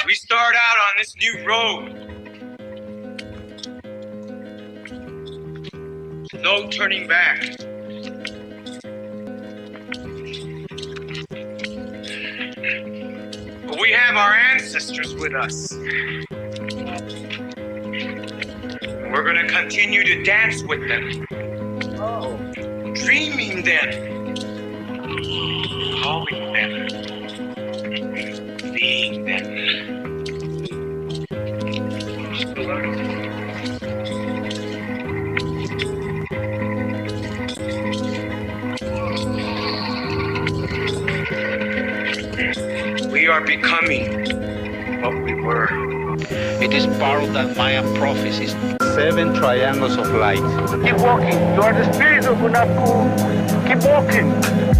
We start out on this new road. No turning back. But we have our ancestors with us. We're going to continue to dance with them. Dreaming them. Calling them. Seeing them. We are becoming what we were. It is part of that Mayan prophecies. 7 triangles of light. Keep walking. You are the spirit of Unapku. Keep walking.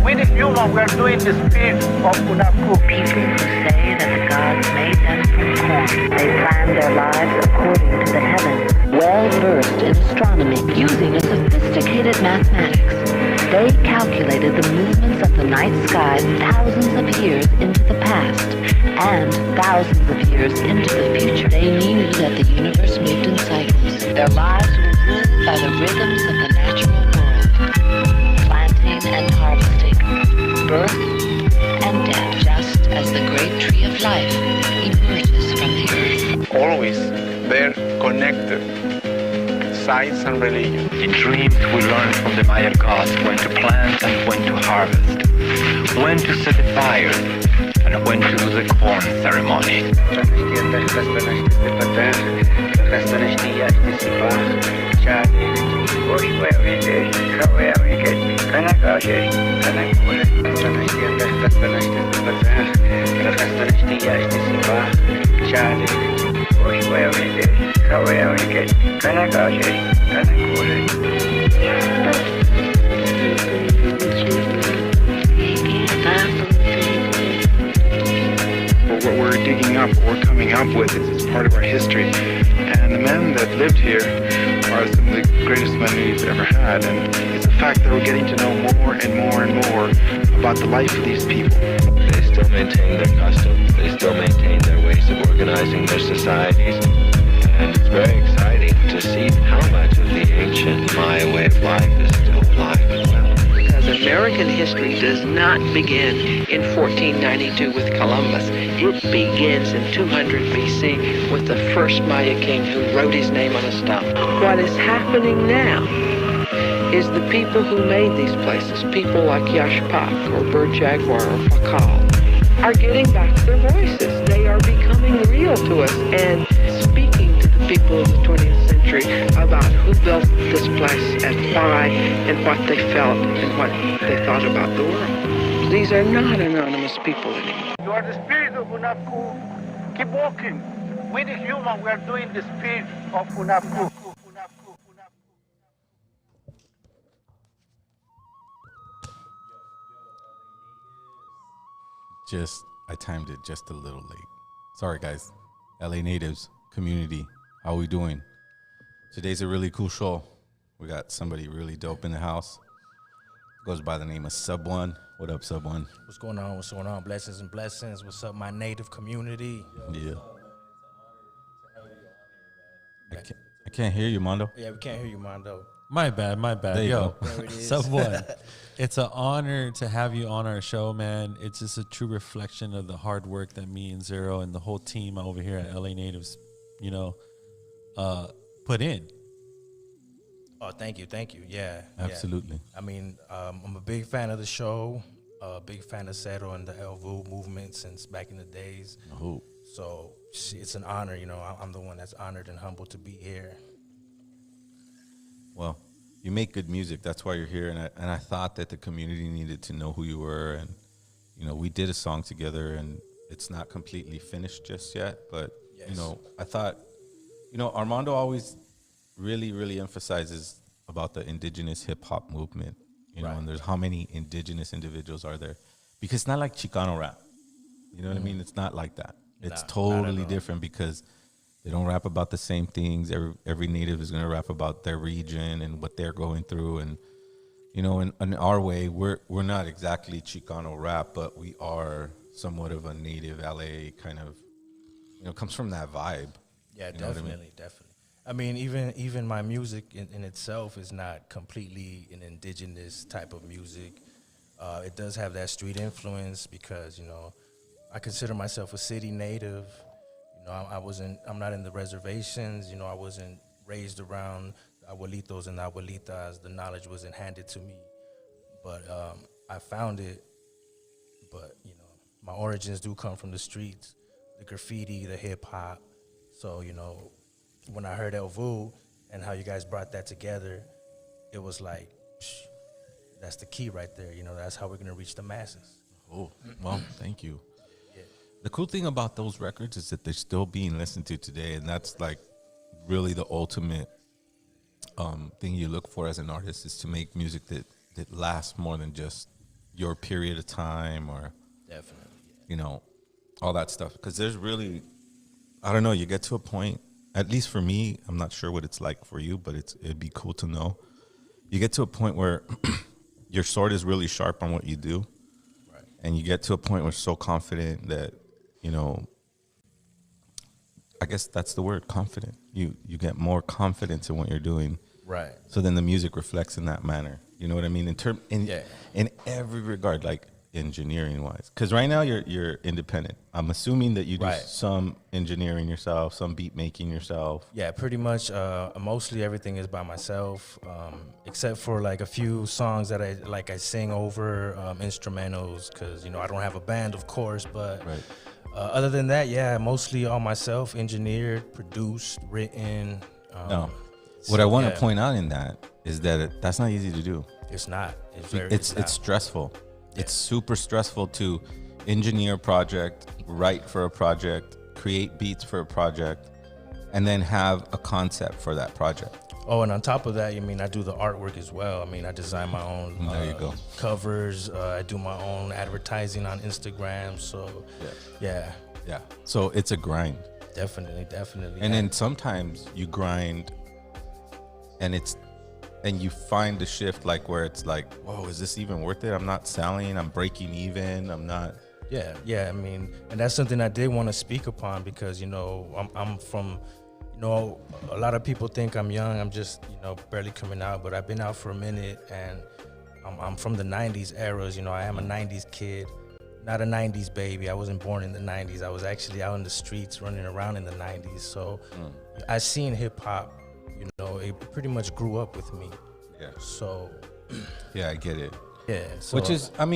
We the human, we are doing the spirit of Unapku. People who say that the gods made them from corn. They planned their lives according to the heavens. Well versed in astronomy, using a sophisticated mathematics, they calculated the movements of the night sky thousands of years into the past and thousands of years into the future. They knew that the universe moved in cycles. Their lives were ruled by the rhythms of the natural world. Planting and harvesting, birth and death, just as the great tree of life emerges from the earth. Always they're connected. Science and religion. In dreams, we learn from the Maya gods when to plant and when to harvest, when to set the fire, and when to do the corn ceremony. What we're digging up, what we're coming up with is part of our history. And the men that lived here are some of the greatest men we've ever had. And it's a fact that we're getting to know more and more and more about the life of these people. They still maintain their customs. They still maintain their ways of organizing their societies. And it's very exciting to see how much of the ancient Maya way of life is still alive and well. Because American history does not begin in 1492 with Columbus. It begins in 200 BC with the first Maya king who wrote his name on a stone. What is happening now is the people who made these places, people like Yashpak or Bird Jaguar or Fakal, are getting back their voices. They are becoming real to us and speaking to the people of the 20th century about who built this place and why and what they felt and what they thought about the world. These are not anonymous people anymore. You are the spirit of Unapku. Keep walking. We the human, we are doing the spirit of Unapku. I timed it just a little late. Sorry, guys. LA natives, community, how we doing? Today's a really cool show. We got somebody really dope in the house. Goes by the name of Sub One. What up, Sub One? What's going on? What's going on? Blessings and blessings. What's up, my native community? Yeah. I can't hear you, Mondo. Yeah, we can't hear you, Mondo. My bad. Yo, Sub One. It's an honor to have you on our show, man. It's just a true reflection of the hard work that me and Zero and the whole team over here at LA Natives, put in. Oh, thank you. Yeah. Absolutely. Yeah. I mean, I'm a big fan of the show, a big fan of Zero and the El Vuh movement since back in the days. Oh. So it's an honor, I'm the one that's honored and humbled to be here. Well, you make good music. That's why you're here. And I thought that the community needed to know who you were. And, we did a song together, and it's not completely finished just yet. But, yes. I thought, Armando always really, really emphasizes about the indigenous hip-hop movement, right. And there's how many indigenous individuals are there. Because it's not like Chicano rap. You know what I mean? It's not like that. It's totally different because they don't rap about the same things. Every native is going to rap about their region and what they're going through. And, in our way, we're not exactly Chicano rap, but we are somewhat of a native LA kind of comes from that vibe. Yeah, You know what I definitely, mean? definitely. I mean, even my music in itself is not completely an indigenous type of music. It does have that street influence because I consider myself a city native. I'm not in the reservations. I wasn't raised around abuelitos and abuelitas. The knowledge wasn't handed to me, but I found it. But my origins do come from the streets, the graffiti, the hip hop. So when I heard El Vuh and how you guys brought that together, it was like, that's the key right there. That's how we're gonna reach the masses. Oh, well, thank you. The cool thing about those records is that they're still being listened to today, and that's like really the ultimate thing you look for as an artist, is to make music that lasts more than just your period of time, or definitely, all that stuff. Because there's really, I don't know, you get to a point, at least for me, I'm not sure what it's like for you, but it'd be cool to know. You get to a point where your sword is really sharp on what you do, and you get to a point where you're so confident that, I guess that's the word, confident. You get more confidence in what you're doing. Right. So then the music reflects in that manner. You know what I mean? In every regard, like engineering wise. Because right now you're independent. I'm assuming that you do some engineering yourself, some beat making yourself. Yeah, pretty much. Mostly everything is by myself, except for like a few songs that I sing over, instrumentals, because I don't have a band, of course, but. Other than that, yeah, mostly all myself, engineered, produced, written. No. What I want to point out in that is that that's not easy to do. It's not. It's stressful. Yeah. It's super stressful to engineer a project, write for a project, create beats for a project, and then have a concept for that project. Oh, and on top of that, I do the artwork as well. I design my own there you go. Covers. I do my own advertising on Instagram. So, yeah. So it's a grind. Definitely. And then sometimes you grind, and you find the shift, like where it's like, whoa, is this even worth it? I'm not selling. I'm breaking even. I'm not. Yeah. And that's something I did want to speak upon because I'm from. A lot of people think I'm young. I'm just, barely coming out, but I've been out for a minute, and I'm from the 90s eras. I am a 90s kid, not a 90s baby. I wasn't born in the 90s. I was actually out in the streets running around in the 90s. So I seen hip hop, it pretty much grew up with me. Yeah. So. Yeah, I get it. Yeah. So, which is, El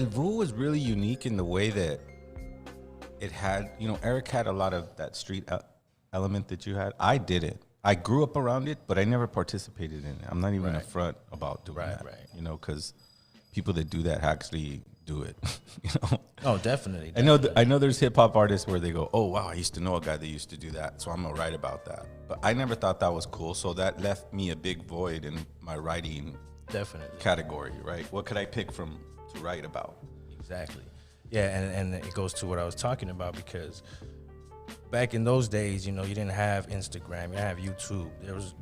Vuh was really unique in the way that it had, Eric had a lot of that street element that you had. I didn't. I grew up around it, but I never participated in it. I'm not even upfront about doing that. Because people that do that actually do it. Oh, definitely. I know there's hip hop artists where they go, oh wow, I used to know a guy that used to do that, so I'm gonna write about that. But I never thought that was cool, so that left me a big void in my writing category. Right? What could I pick from to write about? Exactly. Yeah, and it goes to what I was talking about, because back in those days, you didn't have Instagram, you didn't have YouTube. There was,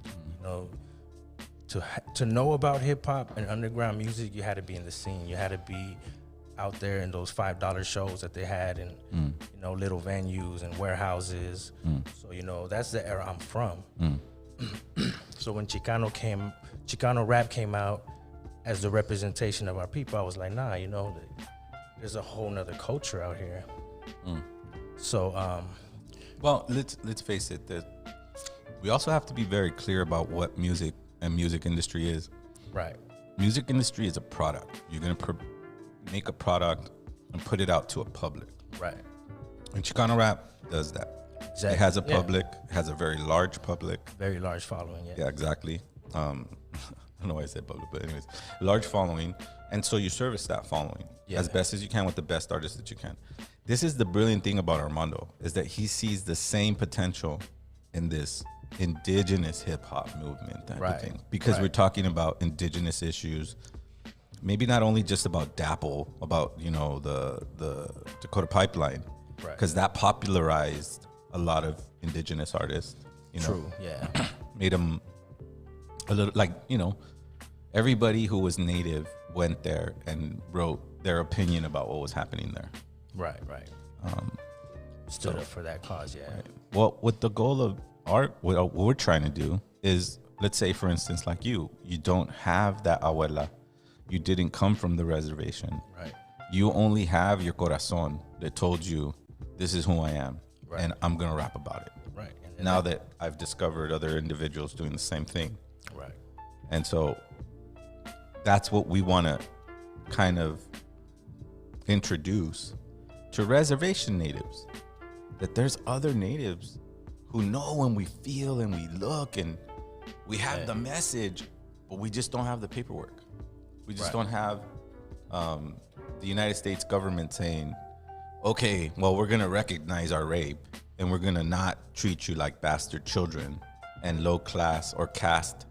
to know about hip hop and underground music, you had to be in the scene. You had to be out there in those $5 shows that they had in, little venues and warehouses. So, that's the era I'm from. So when Chicano rap came out as the representation of our people, I was like, nah, there's a whole nother culture out here. So, well, let's face it, that we also have to be very clear about what music and music industry is. Right. Music industry is a product. You're going to make a product and put it out to a public. Right. And Chicano rap does that. Exactly. It has a public. It has a very large public. Very large following, yeah. Yeah, exactly. I don't know why I said public, but anyways, large following. And so you service that following as best as you can with the best artists that you can. This is the brilliant thing about Armando, is that he sees the same potential in this indigenous hip hop movement type of thing. Because we're talking about indigenous issues, maybe not only just about DAPL, about, the Dakota Pipeline, because that popularized a lot of indigenous artists. True, yeah. Made them a little, like, everybody who was native went there and wrote their opinion about what was happening there. Right. stood up for that cause. Yeah. Right. Well, with the goal of art, what we're trying to do is, let's say, for instance, like you don't have that abuela. You didn't come from the reservation. Right. You only have your corazon that told you, this is who I am, right. and I'm going to rap about it. Right. And now that I've discovered other individuals doing the same thing. Right. And so that's what we want to kind of introduce to reservation natives, that there's other natives who know when we feel and we look and we have the message, but we just don't have the paperwork. We just don't have the United States government saying, okay, well, we're going to recognize our rape and we're going to not treat you like bastard children and low class or caste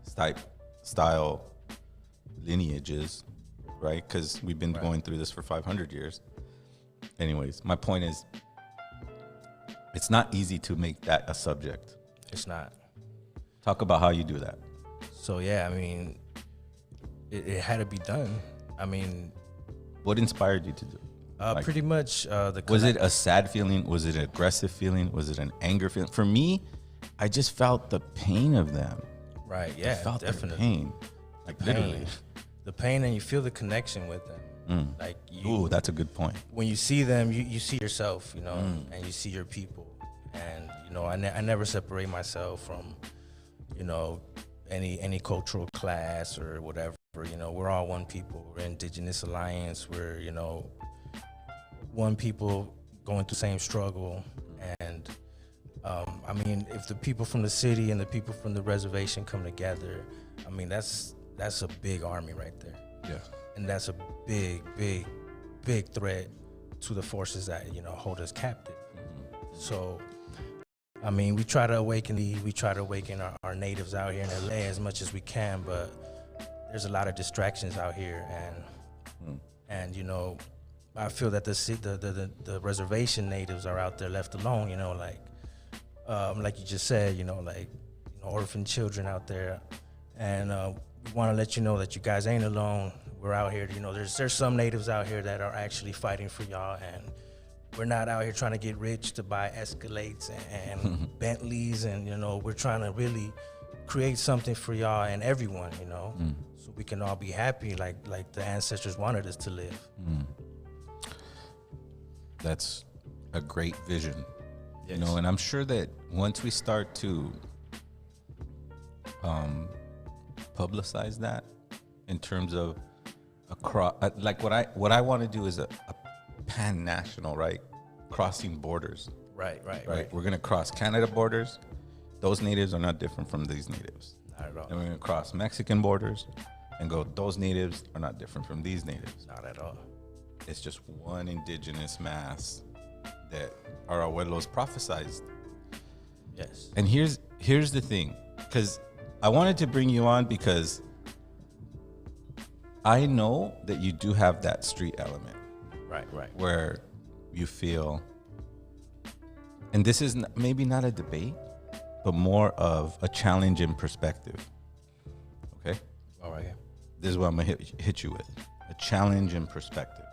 style lineages, right? Because we've been going through this for 500 years. Anyways, my point is, it's not easy to make that a subject. It's not. Talk about how you do that. So, yeah, I mean, it had to be done. I mean, what inspired you to do it? Pretty much was it a sad feeling? Was it an aggressive feeling? Was it an anger feeling? For me, I just felt the pain of them. Right, yeah, I felt definitely. their pain. Like literally. The pain, and you feel the connection with them. Like ooh, that's a good point. When you see them, you see yourself, you know, and you see your people. And, you know, I never separate myself from, you know, any cultural class or whatever. You know, we're all one people. We're Indigenous Alliance. We're, you know, one people going through the same struggle. And I mean, if the people from the city and the people from the reservation come together, I mean, that's a big army right there. Yeah. And that's a big threat to the forces that, you know, hold us captive. So, I mean, we try to awaken our natives out here in LA as much as we can, but there's a lot of distractions out here, and you know, I feel that the reservation natives are out there left alone. You know, like you just said, you know, like, you know, orphan children out there, and we want to let you know that you guys ain't alone. We're out here. You know, there's some natives out here that are actually fighting for y'all, and we're not out here trying to get rich to buy Escalades and Bentleys, and, you know, we're trying to really create something for y'all and everyone, you know, so we can all be happy like the ancestors wanted us to live. That's a great vision, you know, and I'm sure that once we start to publicize that in terms of across, like what I want to do is a pan-national, right? Crossing borders. Right. We're going to cross Canada borders. Those natives are not different from these natives. Not at all. And we're going to cross Mexican borders and go, those natives are not different from these natives. Not at all. It's just one indigenous mass that our abuelos prophesized. Yes. And here's the thing, because I wanted to bring you on because I know that you do have that street element. Right. Where you feel, and this is maybe not a debate, but more of a challenge in perspective. Okay? All right. This is what I'm going to hit you with. A challenge in perspective.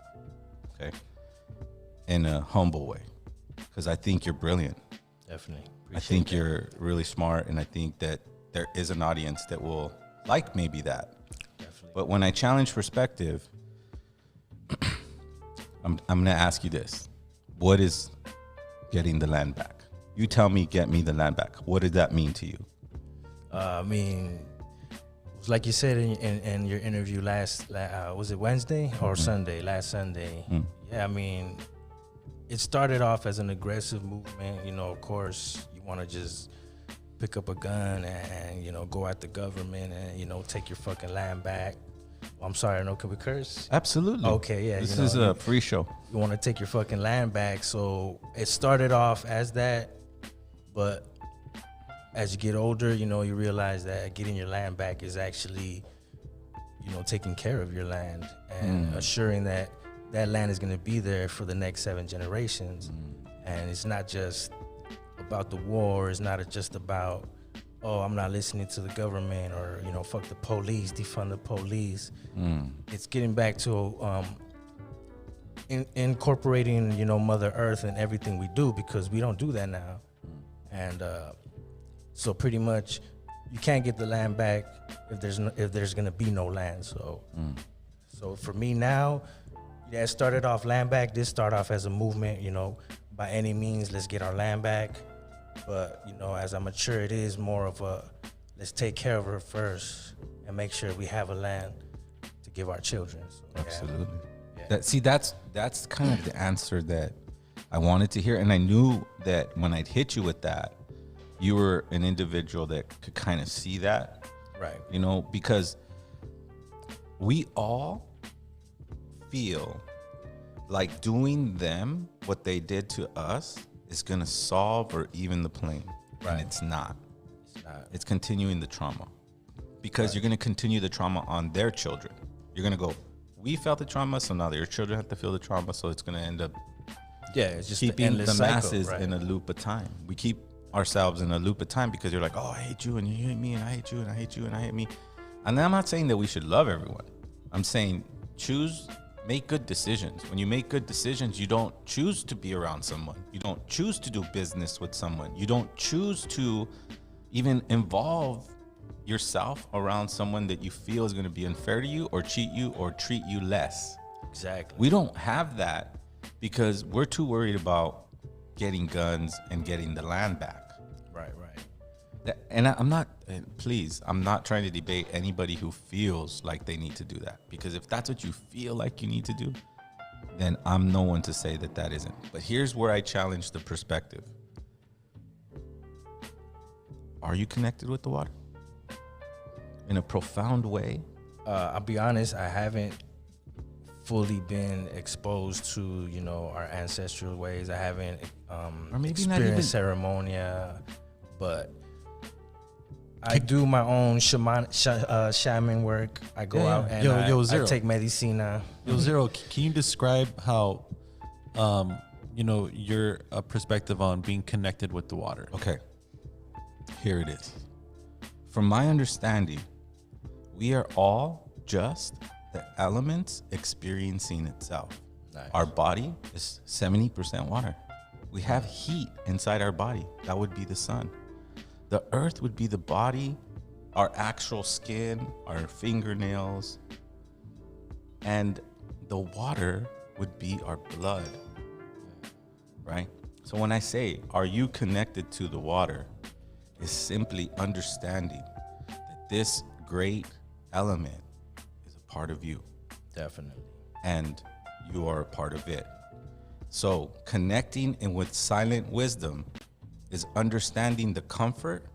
Okay? In a humble way. Because I think you're brilliant. Definitely. I think you're really smart, and I think that there is an audience that will like maybe that. Definitely. But when I challenge perspective, I'm going to ask you this. What is getting the land back? You tell me, get me the land back. What did that mean to you? I mean, like you said in your interview was it Wednesday or Sunday? Last Sunday. Yeah, I mean, it started off as an aggressive movement. You know, of course, you want to just pick up a gun and, you know, go at the government and, you know, take your fucking land back. I'm sorry, no, can we curse? Absolutely. Okay, yeah. This is a free show. You want to take your fucking land back. So it started off as that, but as you get older, you know, you realize that getting your land back is actually, you know, taking care of your land and assuring that that land is going to be there for the next 7 generations. And it's not just about the war. It's not just about, oh, I'm not listening to the government, or, you know, fuck the police, defund the police. It's getting back to incorporating, Mother Earth in everything we do, because we don't do that now. And so pretty much you can't get the land back if there's going to be no land. So for me now, it started off land back. This started off as a movement, by any means, let's get our land back. But, as I mature, it is more of a, let's take care of her first and make sure we have a land to give our children. So, absolutely. Yeah. That's kind of the answer that I wanted to hear. And I knew that when I'd hit you with that, you were an individual that could kind of see that. Right. Because we all feel like doing them what they did to us is going to solve or even the plane. Right. And it's not. It's continuing the trauma. Because you're going to continue the trauma on their children. You're going to go, we felt the trauma, so now your children have to feel the trauma, so it's going to end up it's just keeping the masses cycle, in a loop of time. We keep ourselves in a loop of time because you're like, oh, I hate you, and you hate me, and I hate you, and I hate you, and I hate me. And I'm not saying that we should love everyone. I'm saying make good decisions. When you make good decisions, you don't choose to be around someone. You don't choose to do business with someone. You don't choose to even involve yourself around someone that you feel is going to be unfair to you or cheat you or treat you less. Exactly. We don't have that because we're too worried about getting guns and getting the land back. Right. And I'm not trying to debate anybody who feels like they need to do that, because if that's what you feel like you need to do, then I'm no one to say that isn't. But here's where I challenge the perspective. Are you connected with the water? In a profound way? I'll be honest, I haven't fully been exposed to, our ancestral ways. I haven't or maybe experienced not even ceremonia, but I do my own shaman work. I go out and I take medicina. Zero, can you describe how, your perspective on being connected with the water? Okay, here it is. From my understanding, we are all just the elements experiencing itself. Nice. Our body is 70% water. We have heat inside our body. That would be the sun. The earth would be the body, our actual skin, our fingernails, and the water would be our blood, right? So when I say, are you connected to the water, is simply understanding that this great element is a part of you. Definitely. And you are a part of it. So connecting in with silent wisdom is understanding the comfort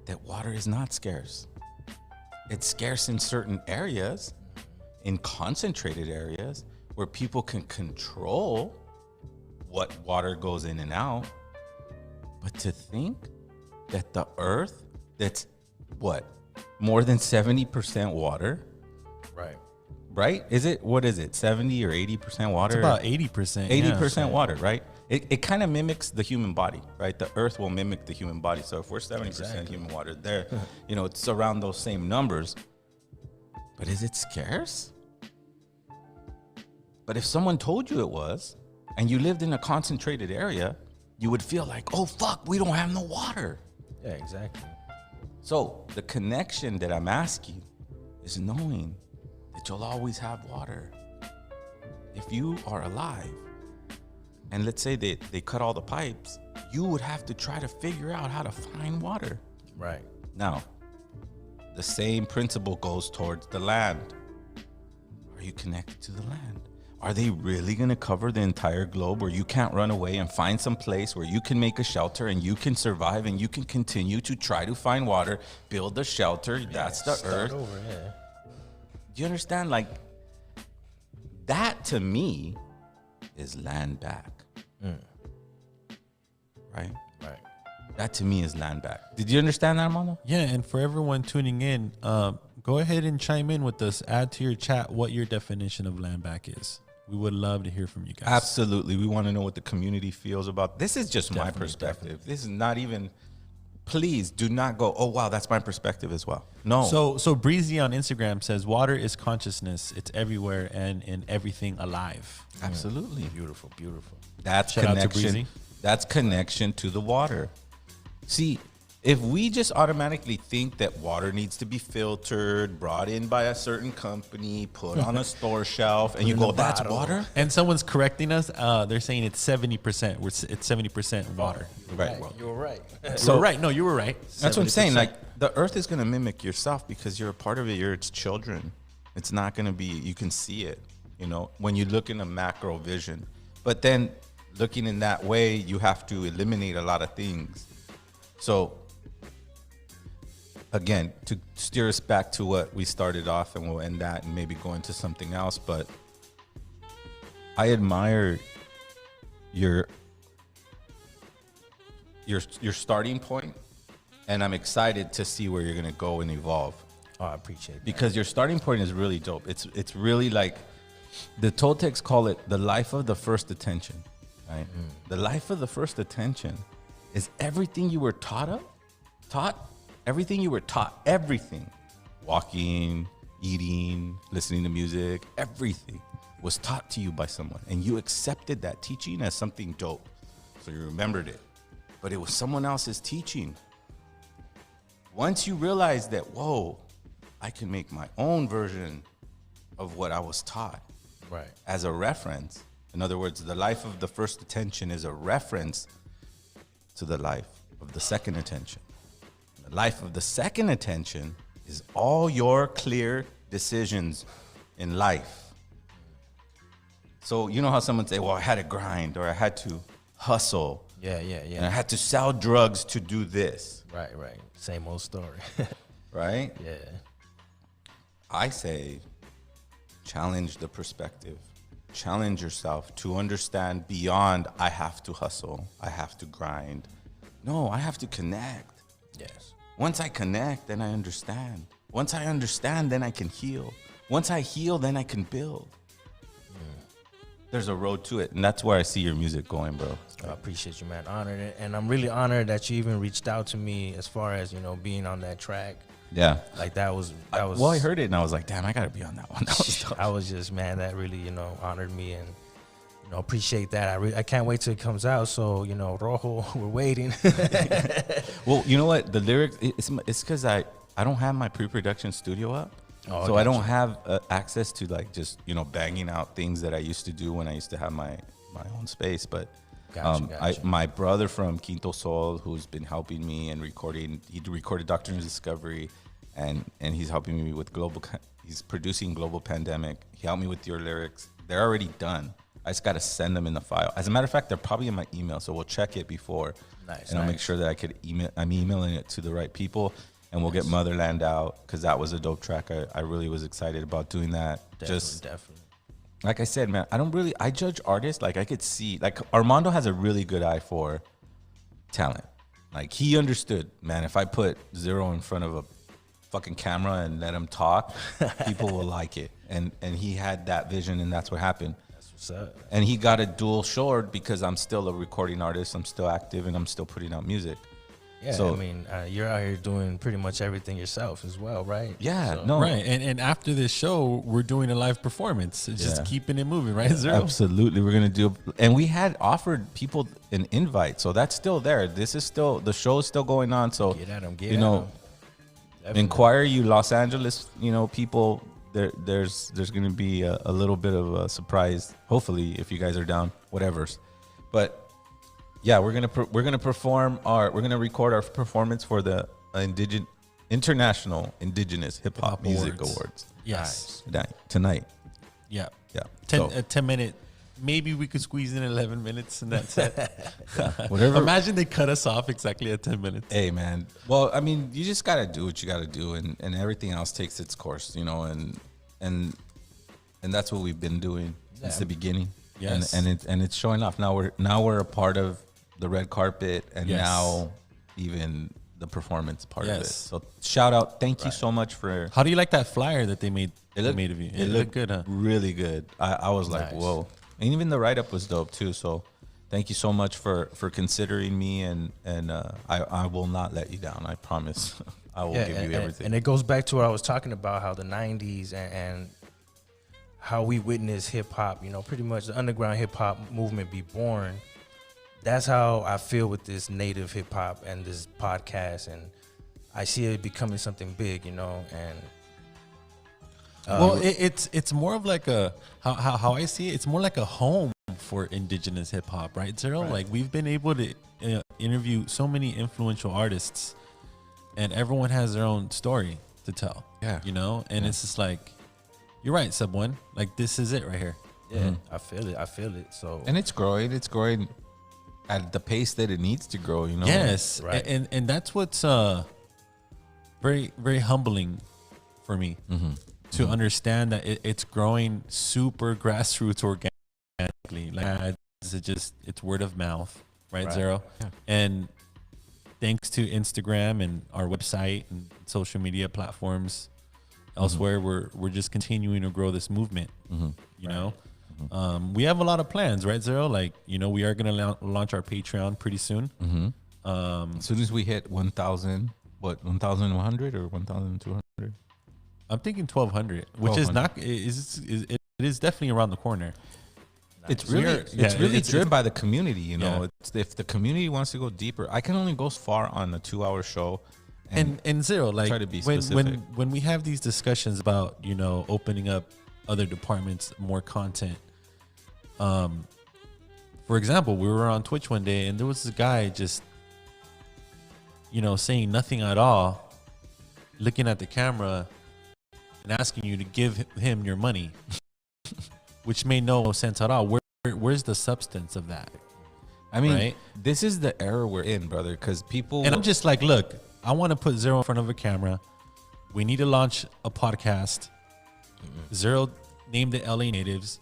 that water is not scarce. It's scarce in certain areas, in concentrated areas where people can control what water goes in and out. But to think that the earth, that's more than 70% water? Right? What is it, 70 or 80% water? It's about 80%. 80% water, right? It kind of mimics the human body, right? The earth will mimic the human body. So if we're 70% human water there, it's around those same numbers. But is it scarce? But if someone told you it was, and you lived in a concentrated area, you would feel like, oh, fuck, we don't have no water. Yeah, exactly. So the connection that I'm asking is knowing that you'll always have water. If you are alive, and let's say they cut all the pipes, you would have to try to figure out how to find water. Right. Now, the same principle goes towards the land. Are you connected to the land? Are they really going to cover the entire globe where you can't run away and find some place where you can make a shelter and you can survive and you can continue to try to find water, build a shelter? That's the earth. Over, yeah. Do you understand? Like, that to me is land back. Right? Right. That to me is land back. Did you understand that, Armando? Yeah, and for everyone tuning in, go ahead and chime in with us. Add to your chat what your definition of land back is. We would love to hear from you guys. Absolutely. We want to know what the community feels about. This is just my perspective. This is not even please do not go, oh, wow, that's my perspective as well. No. So Breezy on Instagram says, water is consciousness. It's everywhere and in everything alive. Absolutely. Beautiful, beautiful. That's Shout out to connection. Breezy. That's connection to the water. See, if we just automatically think that water needs to be filtered, brought in by a certain company, put on a store shelf, and you go, that's water? And someone's correcting us. They're saying it's 70%. It's 70% water. Right. You were right. So right. No, you were right. That's what I'm saying. 70%. Like, the earth is going to mimic yourself because you're a part of it. You're its children. It's not going to be, you can see it, you know, when you look in a macro vision. But then looking in that way, you have to eliminate a lot of things. So, again, to steer us back to what we started off, and we'll end that and maybe go into something else, but I admire your starting point, and I'm excited to see where you're going to go and evolve. Oh, I appreciate that. Because your starting point is really dope. It's really like, the Toltecs call it the life of the first attention, right? The life of the first attention is everything you were taught, everything you were taught, everything, walking, eating, listening to music, everything was taught to you by someone, and you accepted that teaching as something dope. So you remembered it, but it was someone else's teaching. Once you realize that, whoa, I can make my own version of what I was taught, right, as a reference. In other words, the life of the first attention is a reference to the life of the second attention. The life of the second attention is all your clear decisions in life. So you know how someone say, well, I had to grind, or I had to hustle. Yeah. And I had to sell drugs to do this. Right. Same old story. Right? Yeah. I say, challenge the perspective. Challenge yourself to understand beyond, I have to hustle, I have to grind. No, I have to connect. Yes. Once I connect, then I understand. Once I understand, then I can heal. Once I heal, then I can build. There's a road to it, and that's where I see your music going, bro. I appreciate you, man. Honored it. And I'm really honored that you even reached out to me as far as, you know, being on that track. Yeah. Like that was well, I heard it and I was like, damn, I gotta be on that one. That was dope. I was just, man, that really, you know, honored me, and, you know, appreciate that. I can't wait till it comes out. So, you know, Rojo, we're waiting. Well, you know what? The lyrics, it's because I don't have my pre-production studio up. Oh, so I don't have access to, like, just, you know, banging out things that I used to do when I used to have my own space. But Gotcha. my brother from Quinto Sol, who's been helping me and recording, he recorded Dr. News Discovery, and he's helping me with he's producing Global Pandemic. He helped me with your lyrics. They're already done. I just got to send them in the file. As a matter of fact, they're probably in my email, so we'll check it before. Nice. And I'll make sure that I'm emailing it to the right people, and we'll get Motherland out, because that was a dope track. I really was excited about doing that. Definitely. Like I said, man, I judge artists. Like, I could see, like, Armando has a really good eye for talent. Like, he understood, man, if I put Zero in front of a fucking camera and let him talk, people will like it. And he had that vision, and that's what happened. That's what's up. And he got a dual sword because I'm still a recording artist. I'm still active, and I'm still putting out music. Yeah, so, I mean, you're out here doing pretty much everything yourself as well, right? Yeah, So- no. Right. And after this show, we're doing a live performance. It's just keeping it moving, right, Zero? Absolutely. We're going to do, and we had offered people an invite. So that's still there. This is still, the show is still going on. So, Get at 'em, you know, inquire you Los Angeles, you know, people, there's going to be a little bit of a surprise, hopefully, if you guys are down, whatever's. But yeah, we're gonna record our performance for the International Indigenous Hip Hop Music Awards. Yes. Tonight. Yeah. Yeah. 10-minute. Maybe we could squeeze in 11 minutes and that's it. Whatever. Imagine they cut us off exactly at 10 minutes. Hey, man. Well, I mean, you just got to do what you got to do, and everything else takes its course, you know, and that's what we've been doing since the beginning. Yes. And it's showing off. Now we're a part of the red carpet, and now even the performance part of it. So shout out. Thank you so much for. How do you like that flyer that they made? It looked of you. It looked good, huh? Really good. I was like, whoa. And even the write up was dope too. So thank you so much for considering me, and I will not let you down. I promise. I will give you everything. And it goes back to what I was talking about, how the 90s and how we witnessed hip hop, you know, pretty much the underground hip hop movement be born. That's how I feel with this native hip hop and this podcast, and I see it becoming something big, you know. And well, it's more of like a how I see it. It's more like a home for indigenous hip hop, right, Zero? Right. Like we've been able to interview so many influential artists, and everyone has their own story to tell. Yeah, you know, and it's just like, you're right, Sub One. Like this is it right here. Yeah, I feel it. So, and it's growing. It's growing at the pace that it needs to grow. You know. Yes, right. And that's what's very, very humbling for me to understand that it's growing super grassroots organically. Like it's word of mouth, right, Zero? Yeah. And thanks to Instagram and our website and social media platforms elsewhere, we're just continuing to grow this movement. You know, we have a lot of plans, right, Zero? Like, you know, we are gonna launch our Patreon pretty soon. As soon as we hit 1,000. What, 1,100 or 1,200? I'm thinking 1,200, which is not it is definitely around the corner. It's really driven by the community, you know. Yeah. If the community wants to go deeper, I can only go as far on a 2-hour show. And Zero, like try to be when we have these discussions about, you know, opening up other departments, more content. For example, we were on Twitch one day, and there was this guy just, you know, saying nothing at all, looking at the camera and asking you to give him your money, which made no sense at all. Where's the substance of that? I mean, This is the era we're in, brother, because people... And I'm just like, look, I want to put Zero in front of a camera. We need to launch a podcast. Zero named it LA Natives.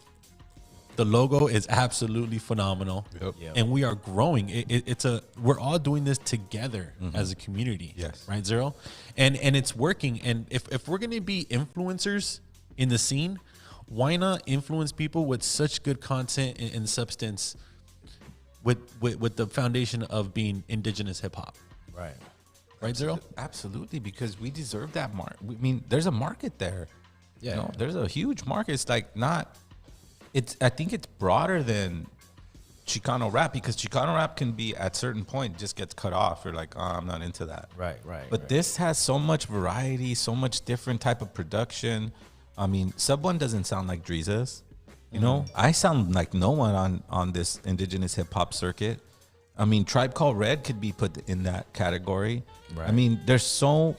The logo is absolutely phenomenal. Yep. And we are growing. We're all doing this together as a community. Yes. Right, Zero? And it's working. And if we're going to be influencers in the scene, why not influence people with such good content and substance with the foundation of being indigenous hip hop? Right. Right, Zero? Absolutely, because we deserve that market. I mean, there's a market there. Yeah. You know, there's a huge market. It's like not... I think it's broader than Chicano rap, because Chicano rap can be at certain point just gets cut off. You're like, oh, I'm not into that. Right. But this has so much variety, so much different type of production. I mean, Sub One doesn't sound like Dreezas. You know, I sound like no one on this indigenous hip hop circuit. I mean, Tribe Called Red could be put in that category. Right. I mean, there's Shoot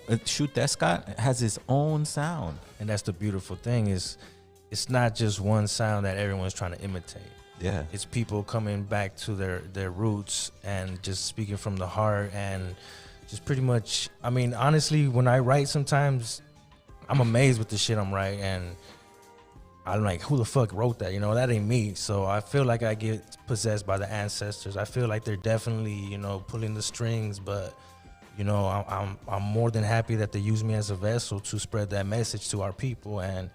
Descott has his own sound. And that's the beautiful thing is, it's not just one sound that everyone's trying to imitate. Yeah. It's people coming back to their roots and just speaking from the heart, and just pretty much, I mean, honestly, when I write sometimes, I'm amazed with the shit I'm writing, and I'm like, who the fuck wrote that? You know, that ain't me. So I feel like I get possessed by the ancestors. I feel like they're definitely, you know, pulling the strings, but you know, I'm more than happy that they use me as a vessel to spread that message to our people and,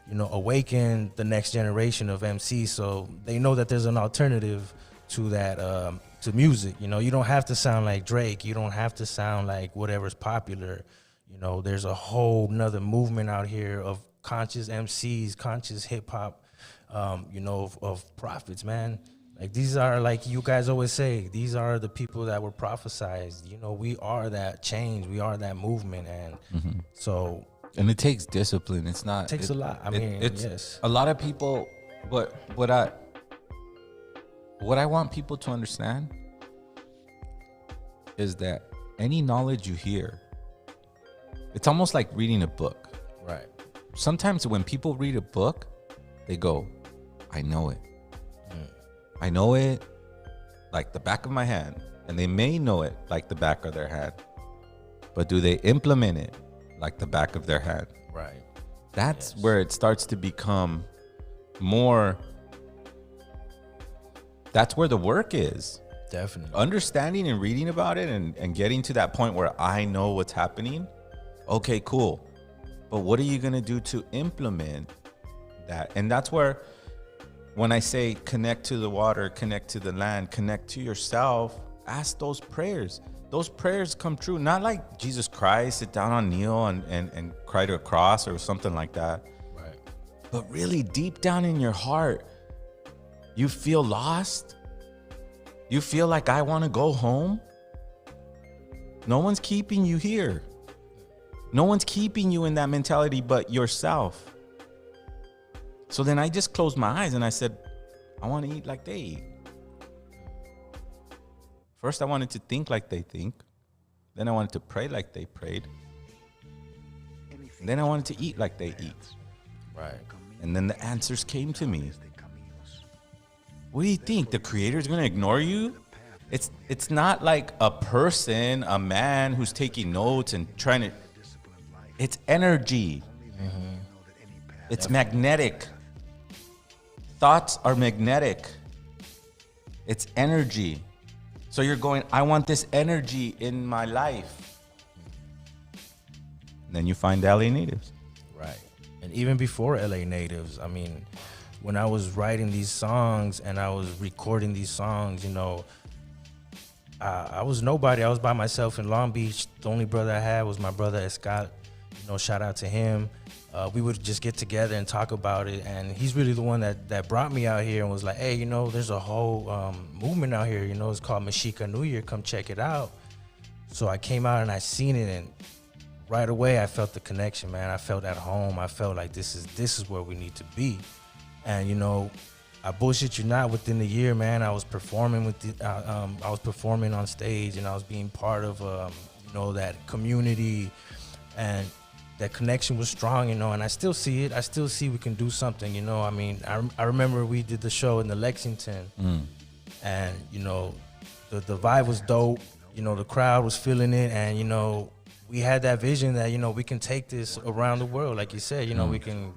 you know, awaken the next generation of MCs, so they know that there's an alternative to that, to music. You know, you don't have to sound like Drake. You don't have to sound like whatever's popular. You know, there's a whole nother movement out here of conscious MCs, conscious hip hop, you know, of prophets, man. Like, these are, like you guys always say, these are the people that were prophesized. You know, we are that change. We are that movement. And so... And it takes discipline. It's not. It takes a lot. I mean, yes. A lot of people. What I want people to understand is that any knowledge you hear, it's almost like reading a book. Right. Sometimes when people read a book, they go, "I know it. I know it like the back of my hand," and they may know it like the back of their hand, but do they implement it like the back of their hand? Right. That's where it starts to become more. That's where the work is. Definitely. Understanding and reading about it and getting to that point where I know what's happening. Okay, cool. But what are you going to do to implement that? And that's where when I say connect to the water, connect to the land, connect to yourself, ask those prayers. Those prayers come true. Not like Jesus Christ, sit down on kneel and cry to a cross or something like that. Right. But really deep down in your heart, you feel lost. You feel like I want to go home. No one's keeping you here. No one's keeping you in that mentality but yourself. So then I just closed my eyes and I said, I want to eat like they eat. First, I wanted to think like they think. Then I wanted to pray like they prayed. Then I wanted to eat like they eat. Right. And then the answers came to me. What do you think? The Creator's going to ignore you? It's not like a person, a man who's taking notes and trying to... It's energy. Mm-hmm. It's magnetic. Thoughts are magnetic. It's energy. So you're going, I want this energy in my life. And then you find LA natives. Right. And even before LA natives, I mean, when I was writing these songs and I was recording these songs, you know, I was nobody. I was by myself in Long Beach. The only brother I had was my brother Escal. You know, shout out to him. We would just get together and talk about it, and he's really the one that brought me out here and was like, hey, you know, there's a whole movement out here, you know, it's called Mexica New Year, come check it out. So I came out and I seen it, and right away I felt the connection, man. I felt at home. I felt like this is where we need to be. And, you know, I bullshit you not, within the year, man, I was performing I was performing on stage, and I was being part of you know, that community, and that connection was strong, you know, and I still see it. I still see we can do something, you know. I mean, I remember we did the show in the Lexington, and, you know, the vibe was dope. You know, the crowd was feeling it, and, you know, we had that vision that, you know, we can take this around the world. Like you said, you know, we can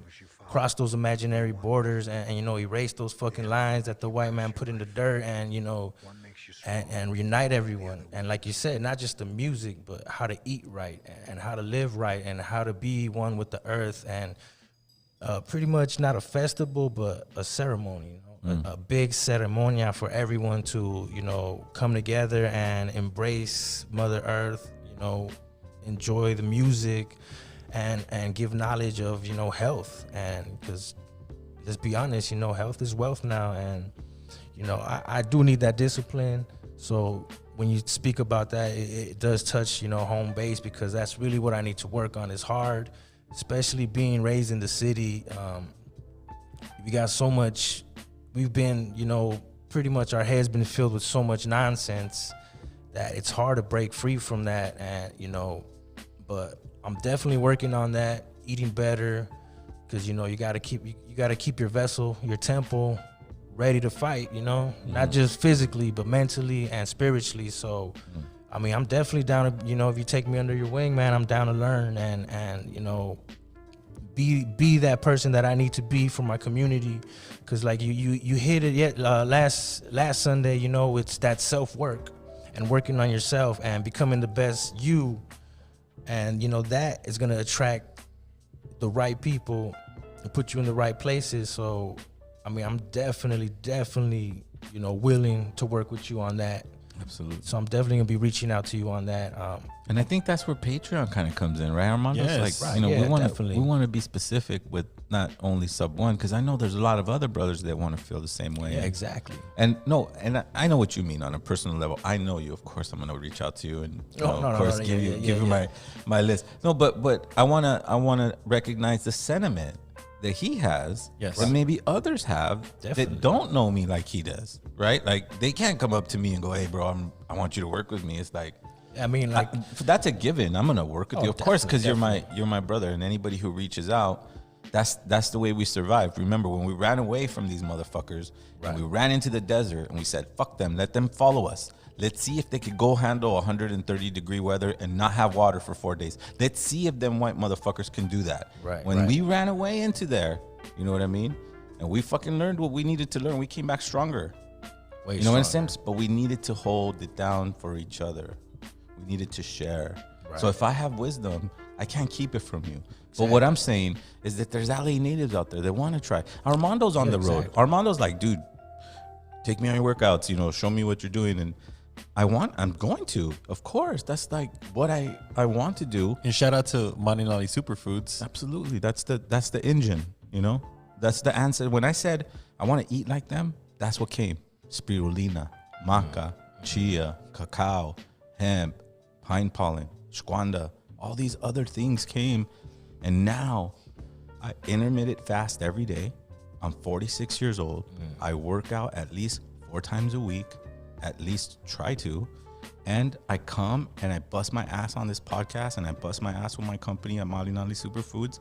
cross those imaginary borders and, you know, erase those fucking lines that the white man put in the dirt, and, you know, and unite everyone. And like you said, not just the music, but how to eat right and how to live right and how to be one with the earth. And pretty much not a festival, but a ceremony, you know, a big ceremonia for everyone to, you know, come together and embrace Mother Earth, you know, enjoy the music and give knowledge of, you know, health. And because let's be honest, you know, health is wealth now. And, you know, I do need that discipline. So when you speak about that, it does touch, you know, home base, because that's really what I need to work on. It's hard, especially being raised in the city. We got so much, we've been, you know, pretty much our heads been filled with so much nonsense that it's hard to break free from that. And, you know, but I'm definitely working on that, eating better, because, you know, you got to keep your vessel, your temple ready to fight, you know, not just physically, but mentally and spiritually. So, I mean, I'm definitely down to, you know, if you take me under your wing, man, I'm down to learn and you know, be that person that I need to be for my community. Because like you hit it yet last Sunday, you know, it's that self-work and working on yourself and becoming the best you. And, you know, that is going to attract the right people and put you in the right places. So, I mean, I'm definitely, you know, willing to work with you on that. Absolutely. So I'm definitely going to be reaching out to you on that. And I think that's where Patreon kind of comes in, right, Armando? Yes, like, right. You know, Yeah, we want to be specific with not only Sub One, because I know there's a lot of other brothers that want to feel the same way. Yeah, exactly. And I know what you mean on a personal level. I know you. Of course, I'm gonna reach out to you and give you my list. No, but I wanna recognize the sentiment that he has, yes, and maybe others have that don't know me like he does, right? Like they can't come up to me and go, "Hey, bro, I want you to work with me." It's like, I mean, like that's a given. I'm gonna work with you, of course, because you're my brother, and anybody who reaches out, that's the way we survive. Remember when we ran away from these motherfuckers, and we ran into the desert, and we said, "Fuck them, let them follow us. Let's see if they could go handle 130-degree weather and not have water for 4 days. Let's see if them white motherfuckers can do that." When we ran away into there, you know what I mean? And we fucking learned what we needed to learn. We came back stronger. You know, in a sense, but we needed to hold it down for each other. We needed to share. So if I have wisdom, I can't keep it from you. But what I'm saying is that there's LA natives out there that want to try. Armando's on the road. Armando's like, dude, take me on your workouts, you know, show me what you're doing. And I'm going to, of course. That's like what I want to do. And shout out to Maninali Superfoods. Absolutely. That's the engine, you know? That's the answer. When I said I want to eat like them, that's what came. Spirulina, maca, chia, cacao, hemp, pine pollen, shquanda, all these other things came. And now I intermittent fast every day. I'm 46 years old. I work out at least 4 times a week, at least try to. And I come and I bust my ass on this podcast, and I bust my ass with my company at Malinali Superfoods.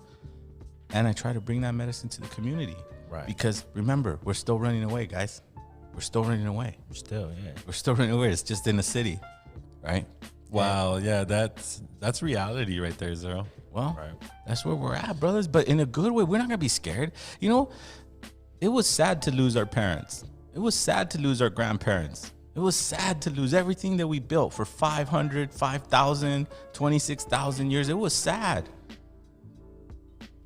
And I try to bring that medicine to the community. Right. Because remember, we're still running away, guys. We're still running away. We're still running away. It's just in the city, right? Wow, yeah, that's reality right there, Zero. Well, that's where we're at, brothers. But in a good way, we're not gonna be scared. You know, it was sad to lose our parents. It was sad to lose our grandparents. It was sad to lose everything that we built for 500, 5,000, 26,000 years. It was sad.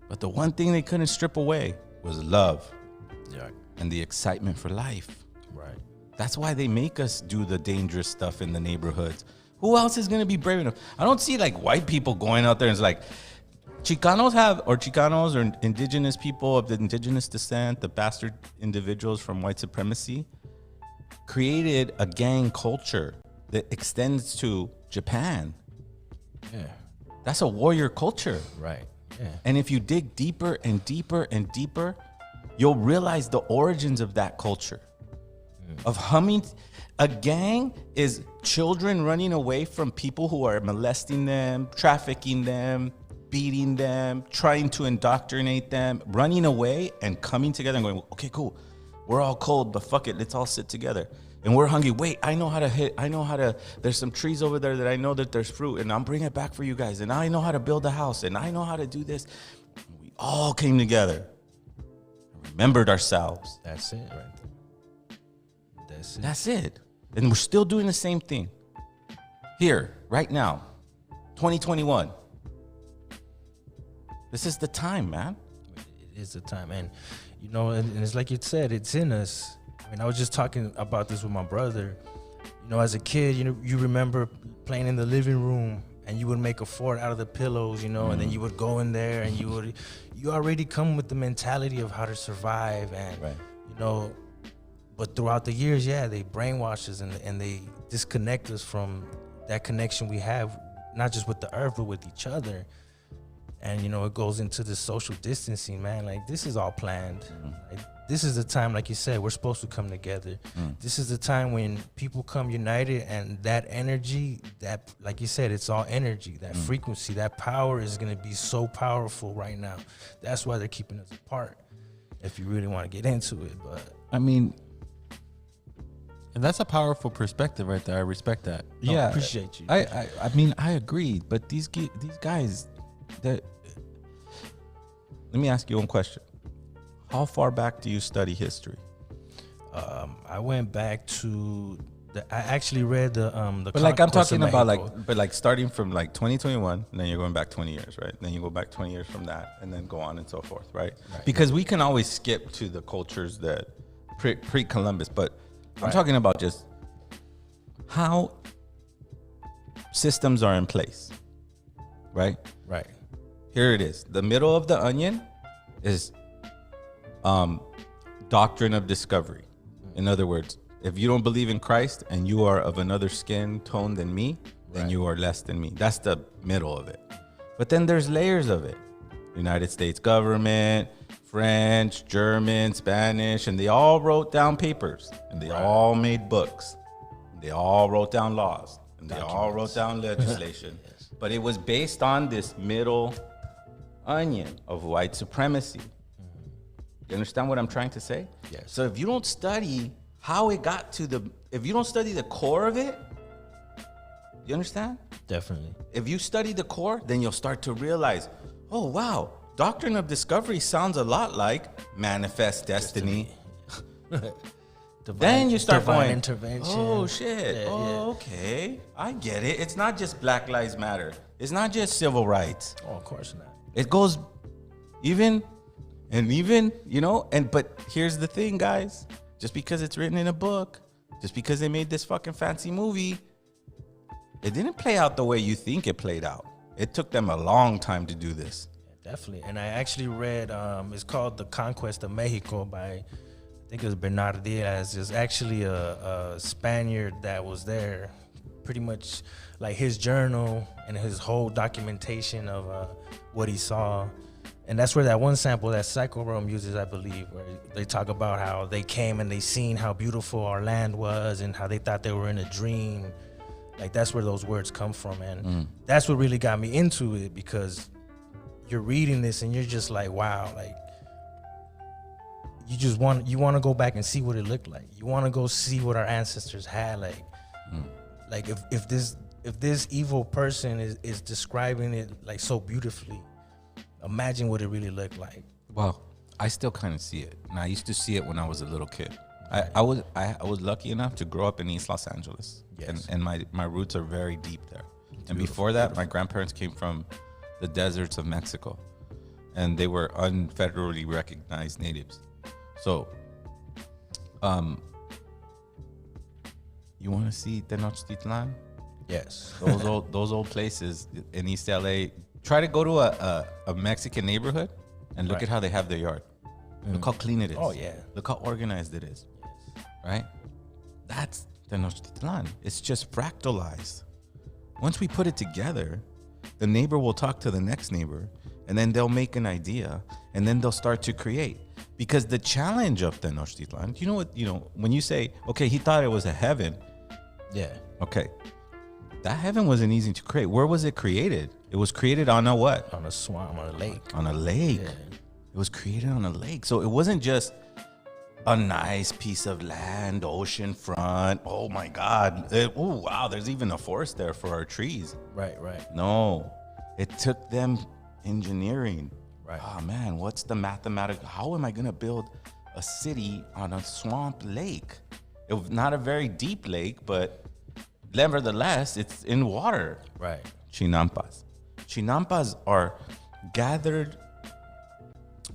But the one thing they couldn't strip away was love and the excitement for life. Right. That's why they make us do the dangerous stuff in the neighborhoods. Who else is going to be brave enough? I don't see like white people going out there and it's like, Chicanos or indigenous people of the indigenous descent, the bastard individuals from white supremacy, created a gang culture that extends to Japan. Yeah. That's a warrior culture. Right. Yeah. And if you dig deeper and deeper and deeper, you'll realize the origins of that culture. Of humming. A gang is children running away from people who are molesting them, trafficking them, beating them, trying to indoctrinate them, running away and coming together and going, okay, cool. We're all cold, but fuck it. Let's all sit together. And we're hungry. Wait, there's some trees over there that I know that there's fruit, and I'm bringing it back for you guys. And I know how to build a house, and I know how to do this. We all came together, remembered ourselves. That's it right there. That's it. And we're still doing the same thing. Here, right now, 2021. This is the time, man. It is the time. And, you know, and it's like you said, it's in us. I mean, I was just talking about this with my brother. You know, as a kid, you know, you remember playing in the living room and you would make a fort out of the pillows, you know, and then you would go in there and you already come with the mentality of how to survive. And, you know, but throughout the years, they brainwash us and they disconnect us from that connection we have, not just with the earth, but with each other. And, you know, it goes into the social distancing, man. Like, this is all planned. Like, this is the time, like you said, we're supposed to come together. This is the time when people come united, and that energy, that, like you said, it's all energy. That frequency, that power is going to be so powerful right now. That's why they're keeping us apart, if you really want to get into it. But I mean, and that's a powerful perspective right there. I respect that. Yeah, I appreciate you. I mean, I agree. But these guys, let me ask you one question. How far back do you study history? I went back to I actually read the But like I'm talking about like starting from like 2021, and then you're going back 20 years, right? Then you go back 20 years from that, and then go on and so forth, right? Because we can always skip to the cultures that pre-Columbus, but I'm talking about just how systems are in place, right? Right. Here it is. The middle of the onion is doctrine of discovery. In other words, if you don't believe in Christ and you are of another skin tone than me, then you are less than me. That's the middle of it. But then there's layers of it. United States government, French, German, Spanish, and they all wrote down papers, and they all made books. And they all wrote down laws, and they all wrote down legislation. But it was based on this middle onion of white supremacy. You understand what I'm trying to say? Yes. So if you don't study how it got to if you don't study the core of it, you understand? Definitely. If you study the core, then you'll start to realize, oh, wow, doctrine of discovery sounds a lot like manifest destiny. then you start divine going, intervention. oh shit, Yeah, okay, I get it. It's not just Black Lives Matter. It's not just civil rights. Oh, of course not. It goes even, you know, but here's the thing, guys. Just because it's written in a book, just because they made this fucking fancy movie, it didn't play out the way you think it played out. It took them a long time to do this. Yeah, definitely. And I actually read, it's called The Conquest of Mexico by, I think it was Bernard Diaz. It's actually a Spaniard that was there, pretty much like his journal and his whole documentation of what he saw. And that's where that one sample that Psycho Rome uses, I believe, where they talk about how they came and they seen how beautiful our land was and how they thought they were in a dream. Like, that's where those words come from. And that's what really got me into it, because you're reading this and you're just like, wow, like, you want to go back and see what it looked like. You want to go see what our ancestors had. Like if this evil person is describing it like so beautifully, imagine what it really looked like. Well, I still kind of see it, and I used to see it when I was a little kid. I was lucky enough to grow up in East Los Angeles, Yes. and my roots are very deep there. And Beautiful, before that, my grandparents came from the deserts of Mexico, and they were unfederally recognized natives. So, you want to see Tenochtitlan? Yes. Those old places in East LA. Try to go to a Mexican neighborhood and look Right. at how they have their yard. Look how clean it is. Oh, yeah. Look how organized it is. Right? That's Tenochtitlan. It's just fractalized. Once we put it together, the neighbor will talk to the next neighbor, and then they'll make an idea, and then they'll start to create. Because the challenge of Tenochtitlan, when you say, okay, he thought it was a heaven. Yeah. Okay. That heaven wasn't easy to create. Where was it created? It was created on a what? On a swamp, on a lake. On a lake. Yeah. It was created on a lake. So it wasn't just a nice piece of land, ocean front. Oh my God. Oh, wow. There's even a forest there for our trees. Right. No. It took them engineering. Right. Oh man, what's the mathematical? How am I going to build a city on a swamp lake? It was not a very deep lake, but nevertheless, it's in water. Right. Chinampas. Chinampas are gathered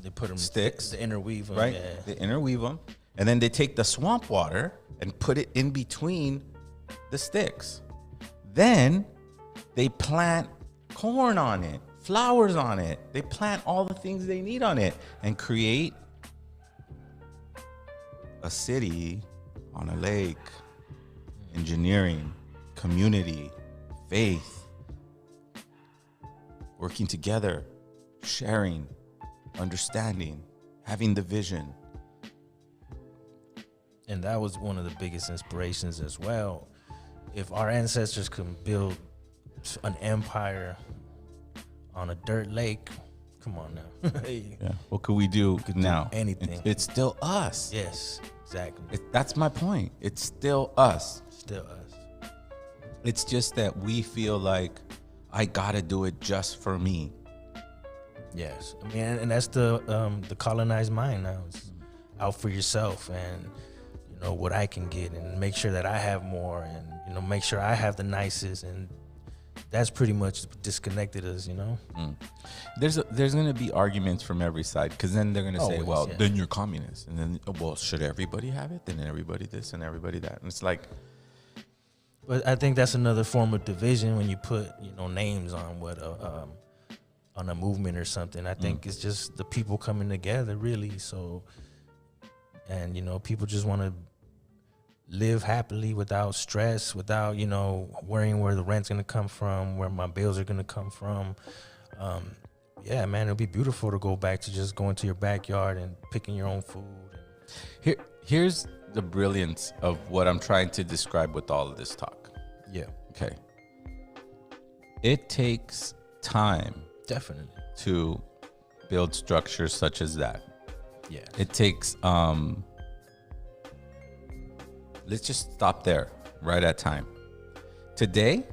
They put them sticks, the interweave them, right? Yeah. They interweave them, and then they take the swamp water and put it in between the sticks. Then they plant corn on it, flowers on it. They plant all the things they need on it and create a city on a lake. Engineering, community, faith, working together, sharing, understanding, having the vision. And that was one of the biggest inspirations as well. If our ancestors could build an empire on a dirt lake, come on now. Yeah. What could we do now? anything. It's still us. Yes, exactly. That's my point. It's still us. Still us. It's just that we feel like I gotta do it just for me. Yes, I mean, and that's the colonized mind now. It's out for yourself, and what I can get, and make sure that I have more, and make sure I have the nicest, and that's pretty much disconnected us. There's gonna be arguments from every side, because then they're gonna say, Always, well, yeah. then you're communist, and then, well, should everybody have it? Then everybody this and everybody that, and it's like, But I think that's another form of division when you put names on what on a movement or something. I think it's just the people coming together, really. So, and people just want to live happily without stress, without worrying where the rent's gonna come from, where my bills are gonna come from. Yeah, man, it'll be beautiful to go back to just going to your backyard and picking your own food. Here's the brilliance of what I'm trying to describe with all of this talk. Yeah, Okay. It takes time definitely. to build structures such as that. Yeah, It takes, let's just stop there, right at time. Today,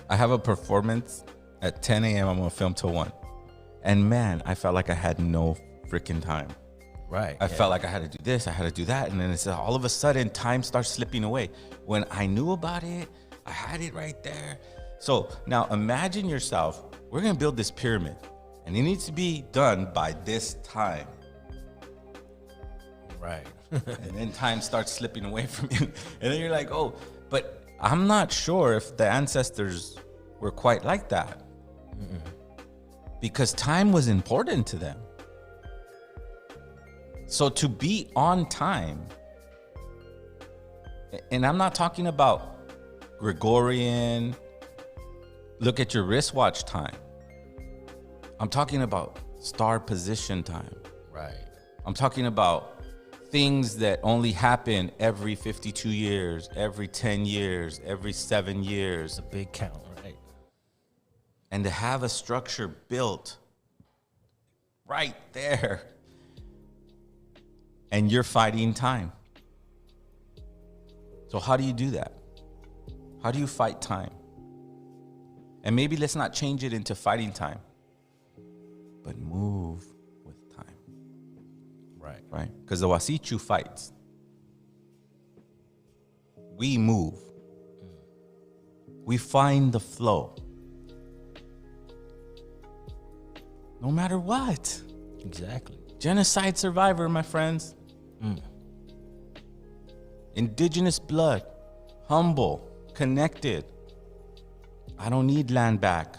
I have a performance at 10 a.m. I'm going to film till 1. And man, I felt like I had no freaking time. Right. I felt like I had to do this, I had to do that. And then it's all of a sudden time starts slipping away. When I knew about it, I had it right there. So now imagine yourself, we're going to build this pyramid and it needs to be done by this time. Right. And then time starts slipping away from you. And then you're like, oh, but I'm not sure if the ancestors were quite like that. Because time was important to them. So to be on time, and I'm not talking about Gregorian, look at your wristwatch time. I'm talking about star position time. Right. I'm talking about things that only happen every 52 years, every 10 years, every 7 years. It's a big count, right? And to have a structure built right there, and you're fighting time. So how do you do that? How do you fight time? And maybe let's not change it into fighting time, but move with time. Right. Right? Because the Wasichu fights. We move. We find the flow. No matter what. Exactly. Genocide survivor, my friends. Indigenous blood. Humble. Connected. I don't need land back.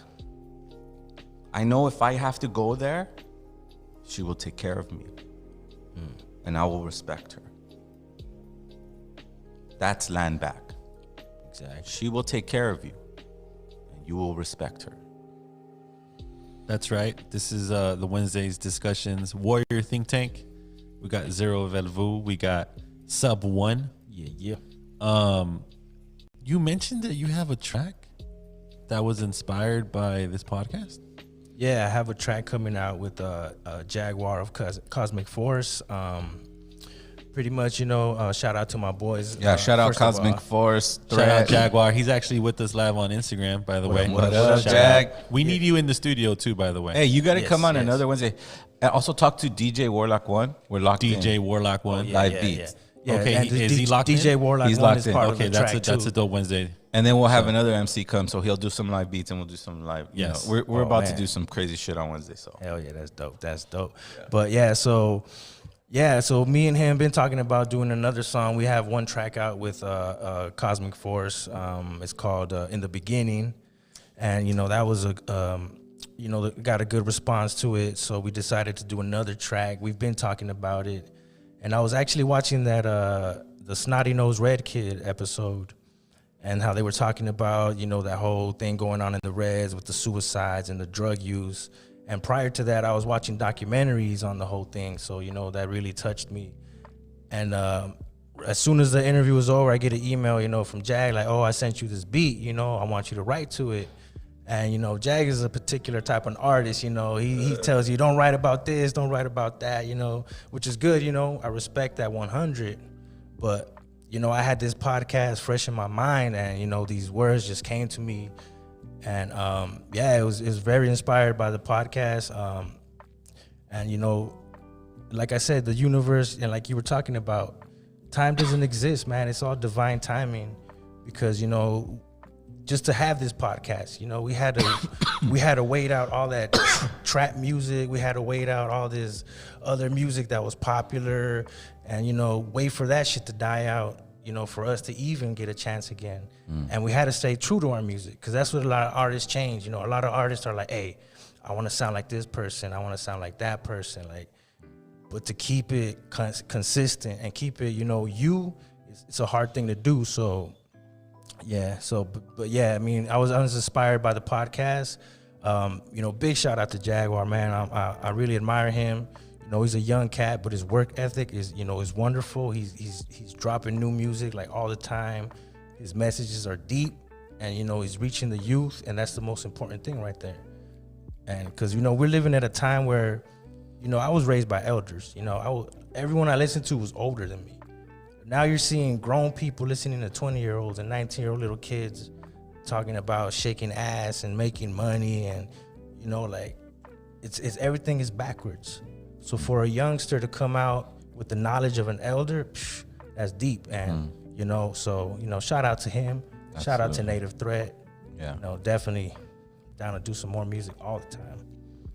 I know if I have to go there, she will take care of me. And I will respect her. That's land back. Exactly. She will take care of you. And you will respect her. That's right. This is the Wednesday's discussions. Warrior Think Tank. We got Zero of El Vuh. We got Sub One. Yeah. You mentioned that you have a track that was inspired by this podcast. Yeah, I have a track coming out with Jaguar of Cosmic Force. Pretty much, shout out to my boys. Yeah, shout out Cosmic Force. Shout out Jaguar. He's actually with us live on Instagram, by the way. What up, Jag? We need you in the studio too, by the way. Hey, you got to come on another Wednesday. And also talk to DJ Warlock One. We're locked in. DJ Warlock One. Live beats. Yeah, okay, is he locked in? DJ Warlock He's One locked is in. part Okay, of the track that's too. a dope Wednesday. And then we'll have another MC come, so he'll do some live beats and we'll do some live. Yes. We're about to do some crazy shit on Wednesday. So Hell yeah, that's dope. That's dope. Yeah. But so me and him been talking about doing another song. We have one track out with Cosmic Force. It's called In the Beginning, and that was got a good response to it. So we decided to do another track. We've been talking about it, and I was actually watching that the Snotty Nose Red Kid episode, and how they were talking about that whole thing going on in the Reds with the suicides and the drug use. And prior to that, I was watching documentaries on the whole thing. So, that really touched me. And as soon as the interview was over, I get an email, from Jag, like, oh, I sent you this beat, I want you to write to it. And, Jag is a particular type of artist, he tells you, don't write about this, don't write about that, which is good, I respect that 100. But, I had this podcast fresh in my mind and, these words just came to me. And it was very inspired by the podcast. And like I said, the universe, and like you were talking about, time doesn't exist, man. It's all divine timing. Because just to have this podcast, we had to wait out all that trap music. We had to wait out all this other music that was popular, and wait for that shit to die out. For us to even get a chance again. And we had to stay true to our music, because that's what a lot of artists change. A lot of artists are like, hey, I want to sound like this person. I want to sound like that person. But to keep it consistent and keep it, it's a hard thing to do. So, yeah. But yeah, I mean, I was inspired by the podcast. Big shout out to Jaguar, man. I really admire him. He's a young cat, but his work ethic is wonderful. He's dropping new music like all the time. His messages are deep, and he's reaching the youth, and that's the most important thing right there. And because we're living at a time where, I was raised by elders. Everyone I listened to was older than me. Now you're seeing grown people listening to 20-year-olds and 19-year-old little kids talking about shaking ass and making money, and it's everything is backwards. So for a youngster to come out with the knowledge of an elder, that's deep. And, you know, so, you know, shout out to him. Absolutely. Shout out to Native Threat. Yeah. You know, definitely down to do some more music all the time.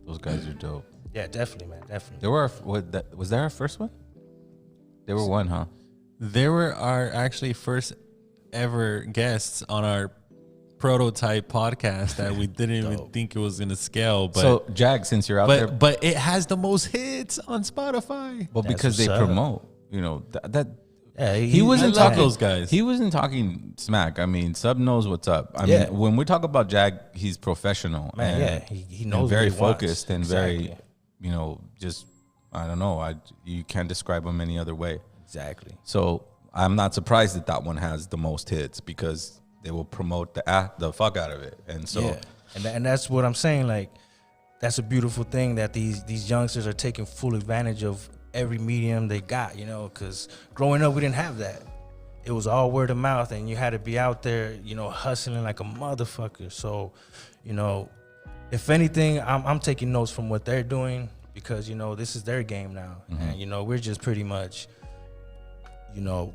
Those guys are dope. Yeah, definitely, man. Definitely. There were, was that our first one? They were one, huh? They were our actually first ever guests on our prototype podcast that we didn't even think it was gonna scale. But so Jag, since you're out there, but it has the most hits on Spotify. Well, because they promote, you know, that yeah, he wasn't talking those guys. He wasn't talking smack. I mean, Sub knows what's up. I mean, when we talk about Jag, he's professional. Man, and he knows and very what he wants. focused and very, you know, just I don't know. You can't describe him any other way. Exactly. So I'm not surprised that one has the most hits because they will promote the fuck out of it. And so, and that's what I'm saying. Like, that's a beautiful thing that these youngsters are taking full advantage of every medium they got, you know, because growing up, we didn't have that. It was all word of mouth, and you had to be out there, you know, hustling like a motherfucker. So, you know, if anything, I'm taking notes from what they're doing because, you know, this is their game now. And, you know, we're just pretty much, you know,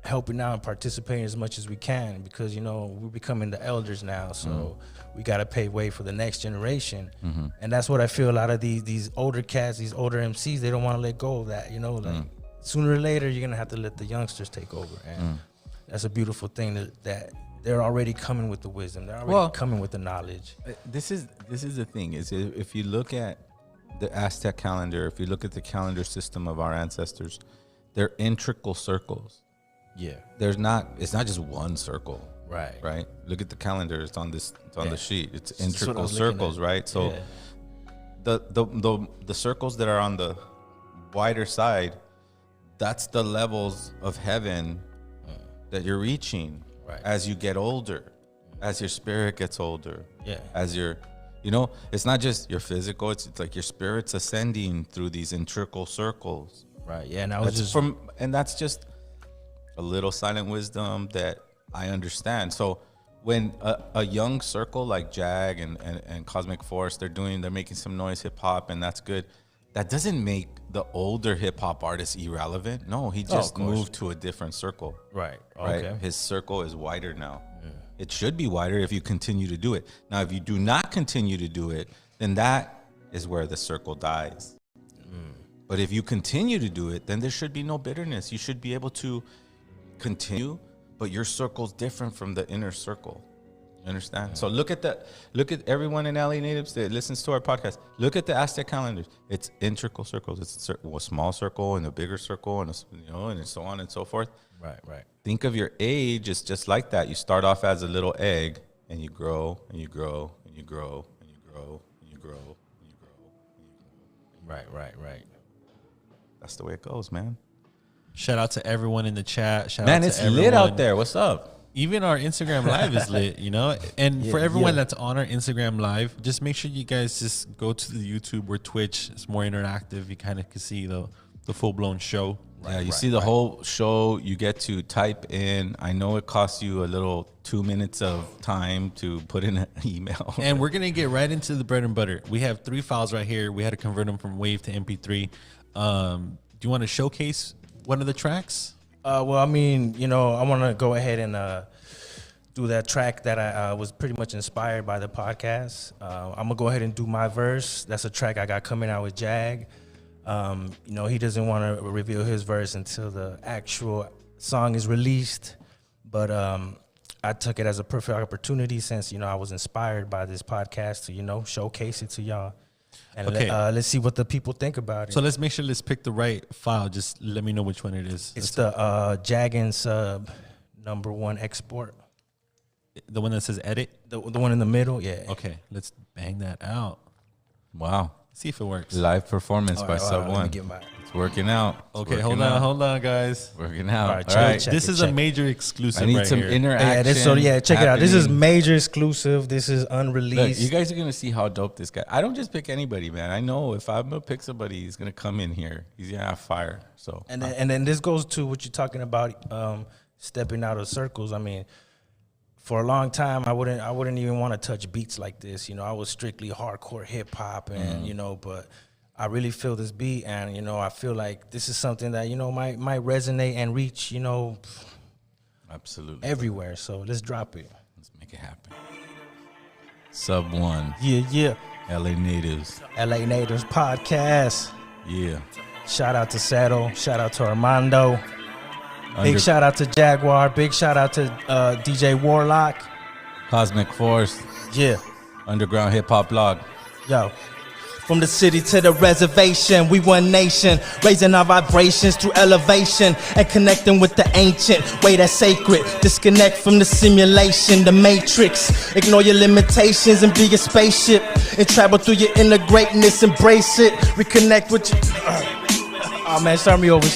helping out and participating as much as we can because, you know, we're becoming the elders now. So we got to pave way for the next generation. And that's what I feel a lot of these older cats, these older MCs, they don't want to let go of that, you know, like sooner or later, you're going to have to let the youngsters take over. And that's a beautiful thing that they're already coming with the wisdom. They're already coming with the knowledge. This is the thing is if you look at the Aztec calendar, if you look at the calendar system of our ancestors, they're integral circles. Yeah. It's not just one circle. Right. Look at the calendar. It's on the sheet. It's integral circles, right? So the circles that are on the wider side, that's the levels of heaven that you're reaching as you get older, as your spirit gets older. Yeah. As you're, you know, it's not just your physical, it's like your spirit's ascending through these integral circles. Right. Yeah. And and that's just a little silent wisdom that I understand. So when a young circle like Jag and Cosmic Force, they're making some noise hip hop, and that's good. That doesn't make the older hip hop artist irrelevant. No, he just moved to a different circle. Right. Okay. His circle is wider now. It should be wider if you continue to do it. Now, if you do not continue to do it, then that is where the circle dies. But if you continue to do it, then there should be no bitterness. You should be able to continue, but your circle's different from the inner circle. You understand? So look at everyone in LA Natives that listens to our podcast. Look at the Aztec calendars. It's integral circles. It's a small circle and a bigger circle, and and so on and so forth. Right. Think of your age as just like that. You start off as a little egg, and you grow, and you grow, and you grow, and you grow, and you grow, and you grow, and you grow. Right. That's the way it goes, man. Shout out to everyone in the chat. Shout Man, out to it's everyone. lit out there. What's up? Even our Instagram live is lit, you know? And for everyone that's on our Instagram live, just make sure you guys just go to the YouTube or Twitch. It's more interactive. You kind of can see the full-blown show. Yeah, you see the whole show. You get to type in. I know it costs you a little 2 minutes of time to put in an email. And we're going to get right into the bread and butter. We have 3 files right here. We had to convert them from WAV to MP3. Do you want to showcase one of the tracks? Well, I mean, you know, I want to go ahead and do that track that I was pretty much inspired by the podcast. I'm going to go ahead and do my verse. That's a track I got coming out with Jag. You know, he doesn't want to reveal his verse until the actual song is released. But I took it as a perfect opportunity since, you know, I was inspired by this podcast to, you know, showcase it to y'all. And let's see what the people think about it. So let's make sure let's pick the right file. Just let me know which one it is. It's the Jag and Sub #1 export. The one that says edit? The one in the middle, yeah. Okay, let's bang that out. Wow. See if it works. Live performance by Sub One. It's working out. Okay, hold on, guys. Working out. All right, this is a major exclusive. I need right some here. interaction. Check it out. This is major exclusive. This is unreleased. Look, you guys are gonna see how dope this guy. I don't just pick anybody, man. I know if I'm gonna pick somebody, he's gonna come in here. He's gonna have fire. So and then this goes to what you're talking about, stepping out of circles. I mean, for a long time, I wouldn't even want to touch beats like this. You know, I was strictly hardcore hip hop, and you know, but I really feel this beat, and I feel like this is something that might resonate and reach Absolutely. everywhere. So let's drop it. Let's make it happen. Sub One. Yeah. LA Natives. LA Natives podcast. Yeah. Shout out to Saddle. Shout out to Armando. Big shout out to Jaguar. Big shout out to DJ Warlock. Cosmic Force. Yeah. Underground Hip Hop Blog. Yo. From the city to the reservation, we one nation, raising our vibrations through elevation and connecting with the ancient way that's sacred. Disconnect from the simulation, the matrix. Ignore your limitations and be a spaceship and travel through your inner greatness. Embrace it. Reconnect with you. Oh man, start me over.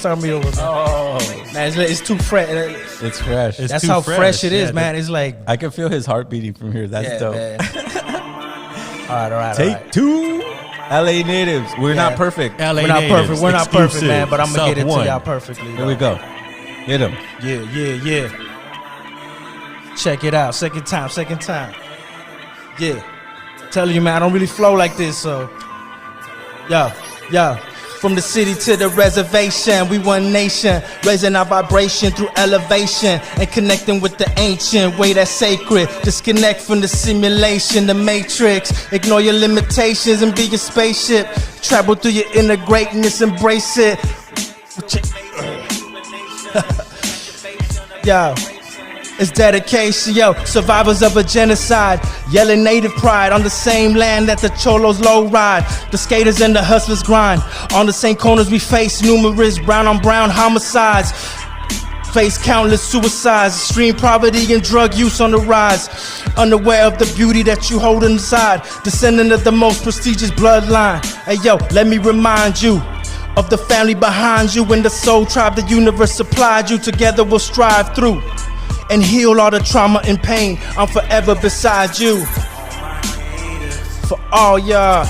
Oh man, it's too fresh. It's fresh. That's how fresh it is, man. It's like I can feel his heart beating from here. That's dope. Man. all right. Take two. LA Natives. We're not perfect. LA We're not Natives, perfect. We're not perfect, exclusive, man. But I'm gonna get it Sub to y'all One. perfectly. Here we go. Hit him. Yeah. Check it out. Second time. Yeah. Telling you, man, I don't really flow like this, so. Yo. From the city to the reservation, we one nation, raising our vibration through elevation and connecting with the ancient way that's sacred. Disconnect from the simulation, the matrix. Ignore your limitations and be a spaceship. Travel through your inner greatness, embrace it. Yo. It's dedication, survivors of a genocide, yelling native pride on the same land that the cholos low ride. The skaters and the hustlers grind. On the same corners we face numerous brown on brown homicides. Face countless suicides, extreme poverty and drug use on the rise. Unaware of the beauty that you hold inside, descendant of the most prestigious bloodline. Hey let me remind you of the family behind you and the soul tribe the universe supplied you. Together we'll strive through and heal all the trauma and pain. I'm forever beside you. For all y'all.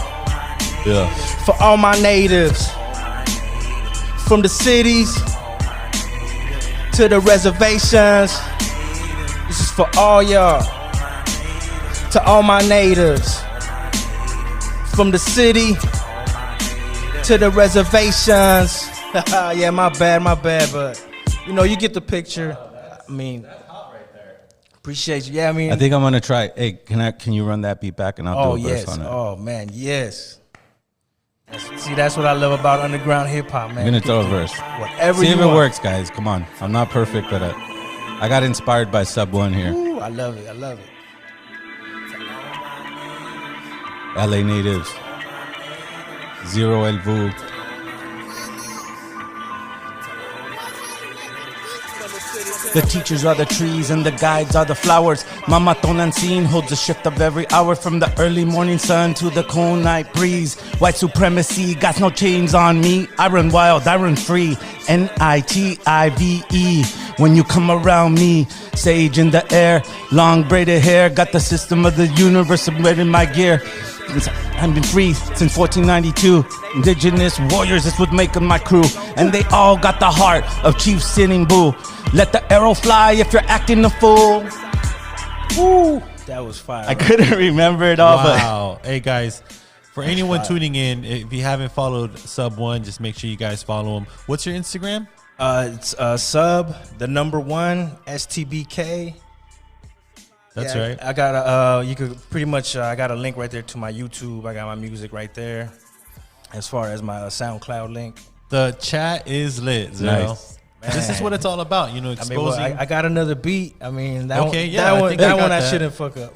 Yeah. For all my natives. From the cities to the reservations. This is for all y'all. To all my natives. From the city to the reservations. Yeah, my bad, but you get the picture. I mean, appreciate you. Yeah, I think I'm gonna try. Hey, can you run that beat back and I'll do a verse on it? Oh man, yes. That's what I love about underground hip hop, man. I'm gonna throw a verse. Whatever See you if it want. works, guys. Come on. I'm not perfect, but I got inspired by Sub One here. Ooh, I love it. LA Natives. Zero El Vuh. The teachers are the trees and the guides are the flowers. Mama Tonantzin holds the shift of every hour, from the early morning sun to the cool night breeze. White supremacy got no chains on me. I run wild, I run free. N-I-T-I-V-E. When you come around me, sage in the air, long braided hair, got the system of the universe right in my gear. I've been free since 1492. Indigenous warriors, that's what making my crew. And they all got the heart of Chief Sitting Bull. Let the arrow fly if you're acting a fool. Woo. That was fire. I couldn't remember it all, Wow. Hey, guys, for anyone tuning in, if you haven't followed Sub One, just make sure you guys follow him. What's your Instagram? It's sub, the number one, STBK. That's right. I got you could pretty much, I got a link right there to my YouTube. I got my music right there. As far as my SoundCloud link. The chat is lit, Zero. Nice. This is what it's all about, exposing. I got another beat. I mean, that Okay, one, yeah, I think I that got one I that. shouldn't fuck up.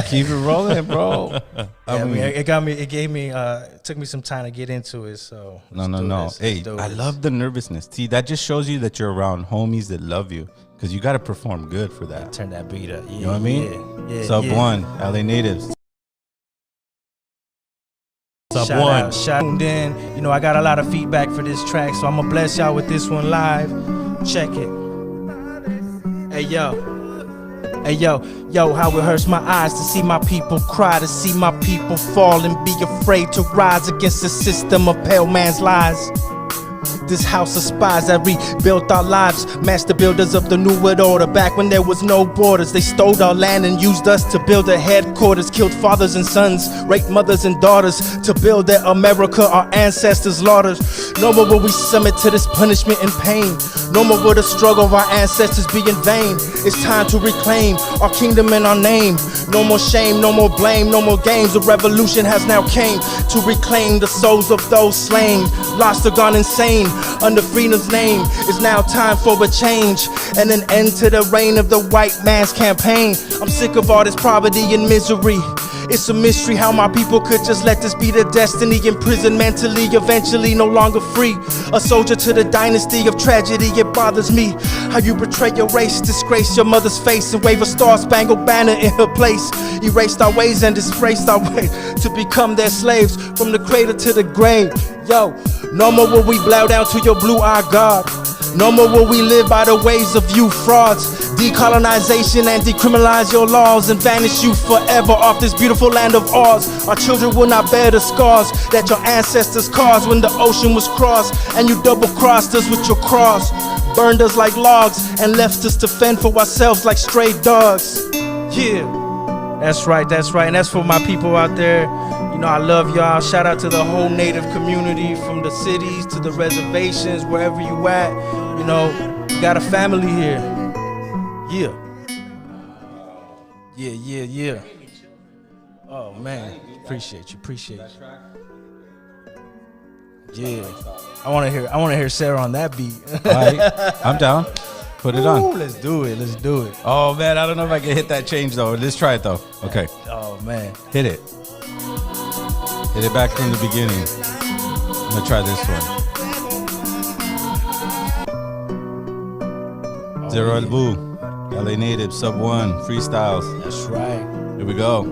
keep it rolling, bro. I mean, it gave me, it took me some time to get into it. So No. Hey, I love the nervousness. See, that just shows you that you're around homies that love you, because you got to perform good for that. Turn that beat up. You know what I mean? Yeah. Sub One, LA Natives. Sub Shout One. out, shout in. I got a lot of feedback for this track, so I'm gonna bless y'all with this one live. Check it. Hey yo, how it hurts my eyes to see my people cry, to see my people fall and be afraid to rise against the system of pale man's lies. This house of spies that rebuilt our lives. Master builders of the New World Order. Back when there was no borders, they stole our land and used us to build their headquarters. Killed fathers and sons, raped mothers and daughters to build their America our ancestors slaughtered. No more will we submit to this punishment and pain. No more will the struggle of our ancestors be in vain. It's time to reclaim our kingdom and our name. No more shame, no more blame, no more games. The revolution has now came to reclaim the souls of those slain, lost or gone insane under freedom's name. It's now time for a change and an end to the reign of the white man's campaign. I'm sick of all this poverty and misery. It's a mystery how my people could just let this be their destiny. Imprisoned mentally, eventually no longer free. A soldier to the dynasty of tragedy. It bothers me how you betray your race, disgrace your mother's face, and wave a star-spangled banner in her place. Erased our ways and disgraced our way to become their slaves from the cradle to the grave. Yo, no more will we bow down to your blue-eyed God. No more will we live by the ways of you frauds. Decolonization and decriminalize your laws and vanish you forever off this beautiful land of ours. Our children will not bear the scars that your ancestors caused when the ocean was crossed and you double-crossed us with your cross. Burned us like logs and left us to fend for ourselves like stray dogs. Yeah, that's right, and that's for my people out there. You know, I love y'all. Shout out to the whole Native community, from the cities to the reservations, wherever you at. You know, we got a family here. Yeah. Yeah. Oh, man. Appreciate you. Yeah. I want to hear Sarah on that beat. All right. I'm down. Put it on. Ooh, let's do it. Oh, man. I don't know if I can hit that change, though. Let's try it, though. Okay. Oh, man. Hit it. Hit it back from the beginning. I'm going to try this one. Zero El Vuh, LA native, Sub 1, freestyles. That's right. Here we go.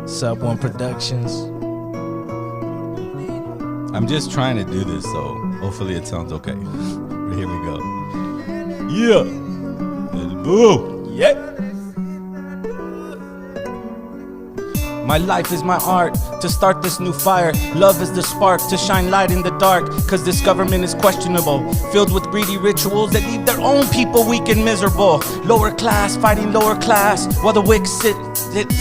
Sub 1 Productions. I'm just trying to do this, so hopefully it sounds okay. But here we go. Yeah. El Vuh. Yeah. My life is my art, to start this new fire. Love is the spark, to shine light in the dark. Cause this government is questionable, filled with greedy rituals that leave their own people weak and miserable. Lower class fighting lower class, while the wick sit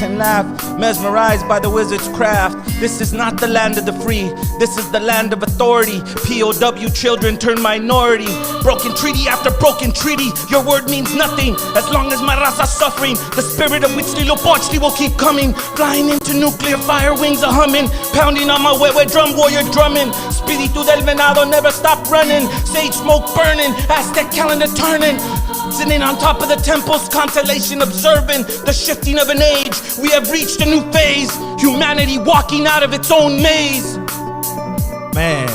and laugh, mesmerized by the wizard's craft. This is not the land of the free, this is the land of authority. POW children turn minority. Broken treaty after broken treaty, your word means nothing as long as my raza's suffering. The spirit of Huitzilopochtli will keep coming, flying into nuclear fire wings a-humming, pounding on my wewe drum warrior drumming. Spiritu del venado never stop running, sage smoke burning, Aztec calendar turning. Sitting on top of the temple's constellation, observing the shifting of an age. We have reached a new phase, humanity walking out of its own maze. Man,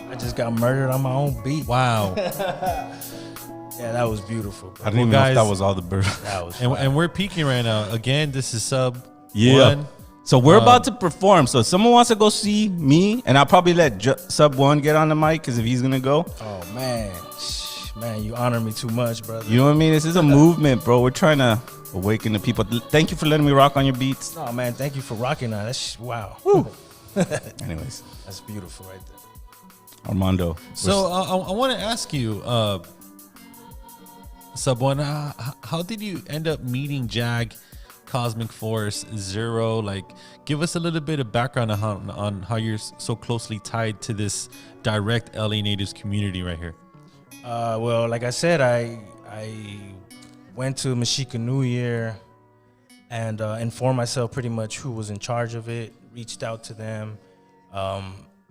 I just got murdered on my own beat. Wow. Yeah, that was beautiful, bro. I didn't even know if that was all the bird. That was and we're peaking right now. Again, this is Sub 1. So we're about to perform. So if someone wants to go see me, and I'll probably let Sub 1 get on the mic, because if he's going to go. Oh, man. Man, you honor me too much, brother. You know what I mean? This is a movement, bro. We're trying to awaken the people. Thank you for letting me rock on your beats. Oh, man, thank you for rocking on. That's wow. Anyways. That's beautiful right there. Armando. So I want to ask you, Sub 1, how did you end up meeting Jag, Cosmic Force, Zero? Like, give us a little bit of background on how you're so closely tied to this direct LA Natives community right here. Well, like I said, I went to Mexica New Year and informed myself pretty much who was in charge of it, reached out to them,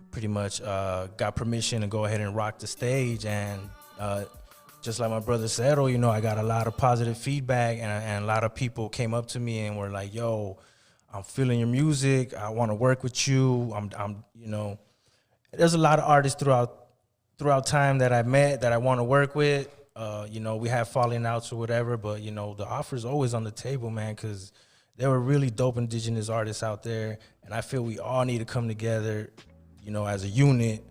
pretty much got permission to go ahead and rock the stage. And just like my brother said, you know, I got a lot of positive feedback, and a lot of people came up to me and were like, yo, I'm feeling your music. I want to work with you. I'm, you know, there's a lot of artists throughout time that I met that I want to work with. You know, we have falling outs or whatever, but, you know, the offer's always on the table, man, because there were really dope indigenous artists out there, and I feel we all need to come together, you know, as a unit.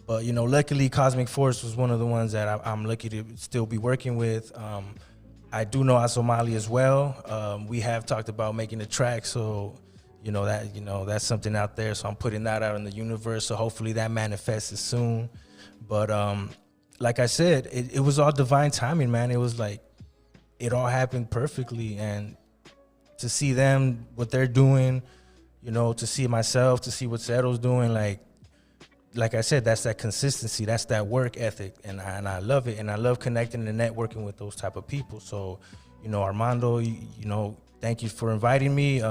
But, you know, luckily Cosmic Force was one of the ones that I'm lucky to still be working with. I do know Asomali as well. We have talked about making a track, so that's something out there. So I'm putting that out in the universe. So hopefully that manifests soon. But like I said, it was all divine timing, man. It was like it all happened perfectly, and to see them, what they're doing, to see myself, to see what Cero's doing, like I said, that's that consistency, that's that work ethic, and I love it, and I love connecting and networking with those type of people. So, Armando, thank you for inviting me.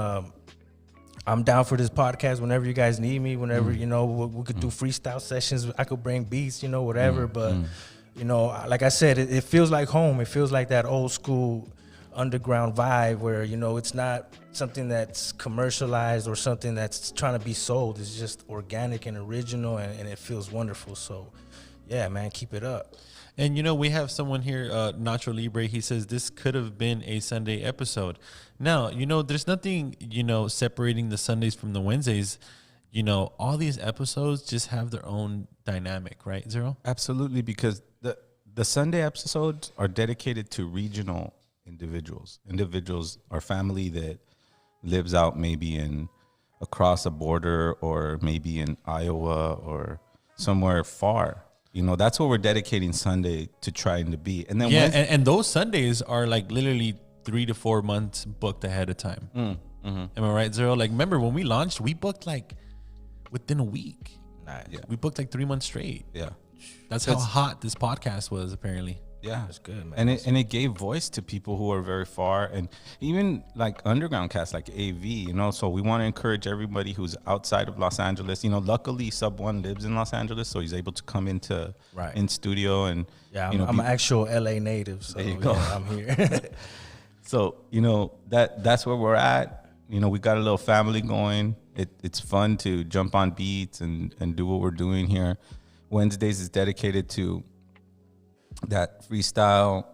I'm down for this podcast whenever you guys need me. Whenever we could do freestyle sessions. I could bring beats, whatever. But like I said, it feels like home. It feels like that old school underground vibe where it's not something that's commercialized or something that's trying to be sold. It's just organic and original, and it feels wonderful. So yeah, man, keep it up. And we have someone here, Nacho Libre. He says this could have been a Sunday episode. Now, there's nothing, separating the Sundays from the Wednesdays. All these episodes just have their own dynamic, right, Zero? Absolutely, because the Sunday episodes are dedicated to regional individuals. Individuals, our family that lives out maybe across a border, or maybe in Iowa or somewhere far. That's what we're dedicating Sunday to trying to be. And then and those Sundays are like literally 3 to 4 months booked ahead of time. Am I right, Zero? Like, remember when we launched, we booked like within a week. Nice. Yeah. We booked like 3 months straight. Yeah. That's how hot this podcast was, apparently. Yeah, that's good, man. And it gave voice to people who are very far, and even like underground casts like AV. So we want to encourage everybody who's outside of Los Angeles. Luckily Sub One lives in Los Angeles, so he's able to come in studio, and I'm an actual LA native. So there you go. Yeah, I'm here. So that's where we're at. We got a little family going. It's fun to jump on beats and do what we're doing here. Wednesdays is dedicated to that freestyle,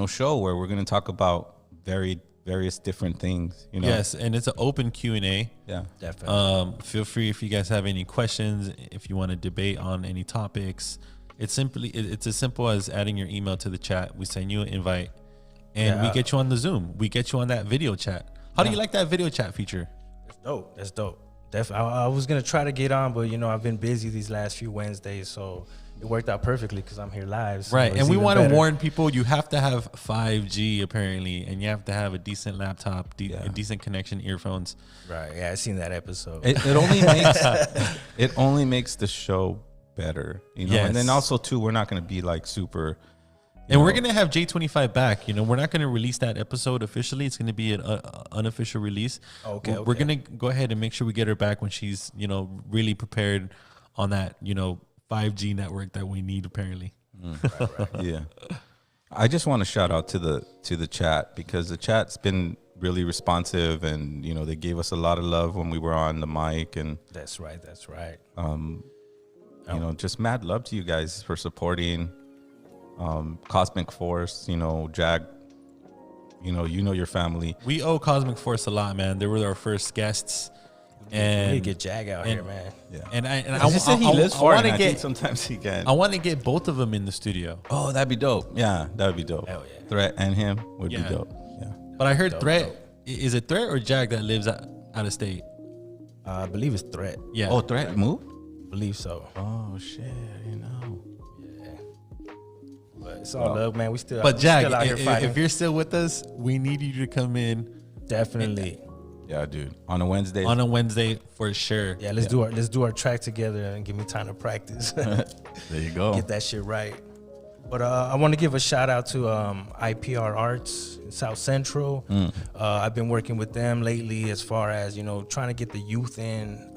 show where we're going to talk about various different things, Yes, and it's an open Q&A. Yeah, definitely. Feel free if you guys have any questions, if you want to debate on any topics. It's as simple as adding your email to the chat. We send you an invite, and we get you on the Zoom. We get you on that video chat. How do you like that video chat feature? That's dope. Definitely. I was going to try to get on, but, I've been busy these last few Wednesdays, so it worked out perfectly because I'm here live. So right, and we want to warn people, you have to have 5G apparently, and you have to have a decent laptop, a decent connection, earphones. Right, yeah, I seen that episode. It only makes the show better, Yes. And then also too, we're not going to be like super. And we're going to have J25 back. We're not going to release that episode officially. It's going to be an unofficial release. Okay. We're going to go ahead and make sure we get her back when she's, really prepared on that, 5G network that we need apparently. Right. Yeah. I just want to shout out to the chat, because the chat's been really responsive, and they gave us a lot of love when we were on the mic, and That's right. Just mad love to you guys for supporting Cosmic Force, Jag, your family. We owe Cosmic Force a lot, man. They were our first guests. And we need to get Jag out here, man. Yeah. And I lives far, want and to I get think sometimes he can. I want to get both of them in the studio. Oh, that'd be dope. Yeah, that would be dope. Hell yeah. Threat and him would be dope. Yeah. But I heard is it Threat or Jag that lives out of state? I believe it's Threat. Yeah. Oh, Threat moved? Believe so. Oh shit, Yeah. But it's all love, man. We still But we Jag, still out here fighting. if you're still with us, we need you to come in. Definitely. Yeah, dude. On a Wednesday. On a Wednesday for sure. Yeah, let's do our track together and give me time to practice. There you go. Get that shit right. But I want to give a shout out to IPR Arts in South Central. I've been working with them lately as far as, trying to get the youth in.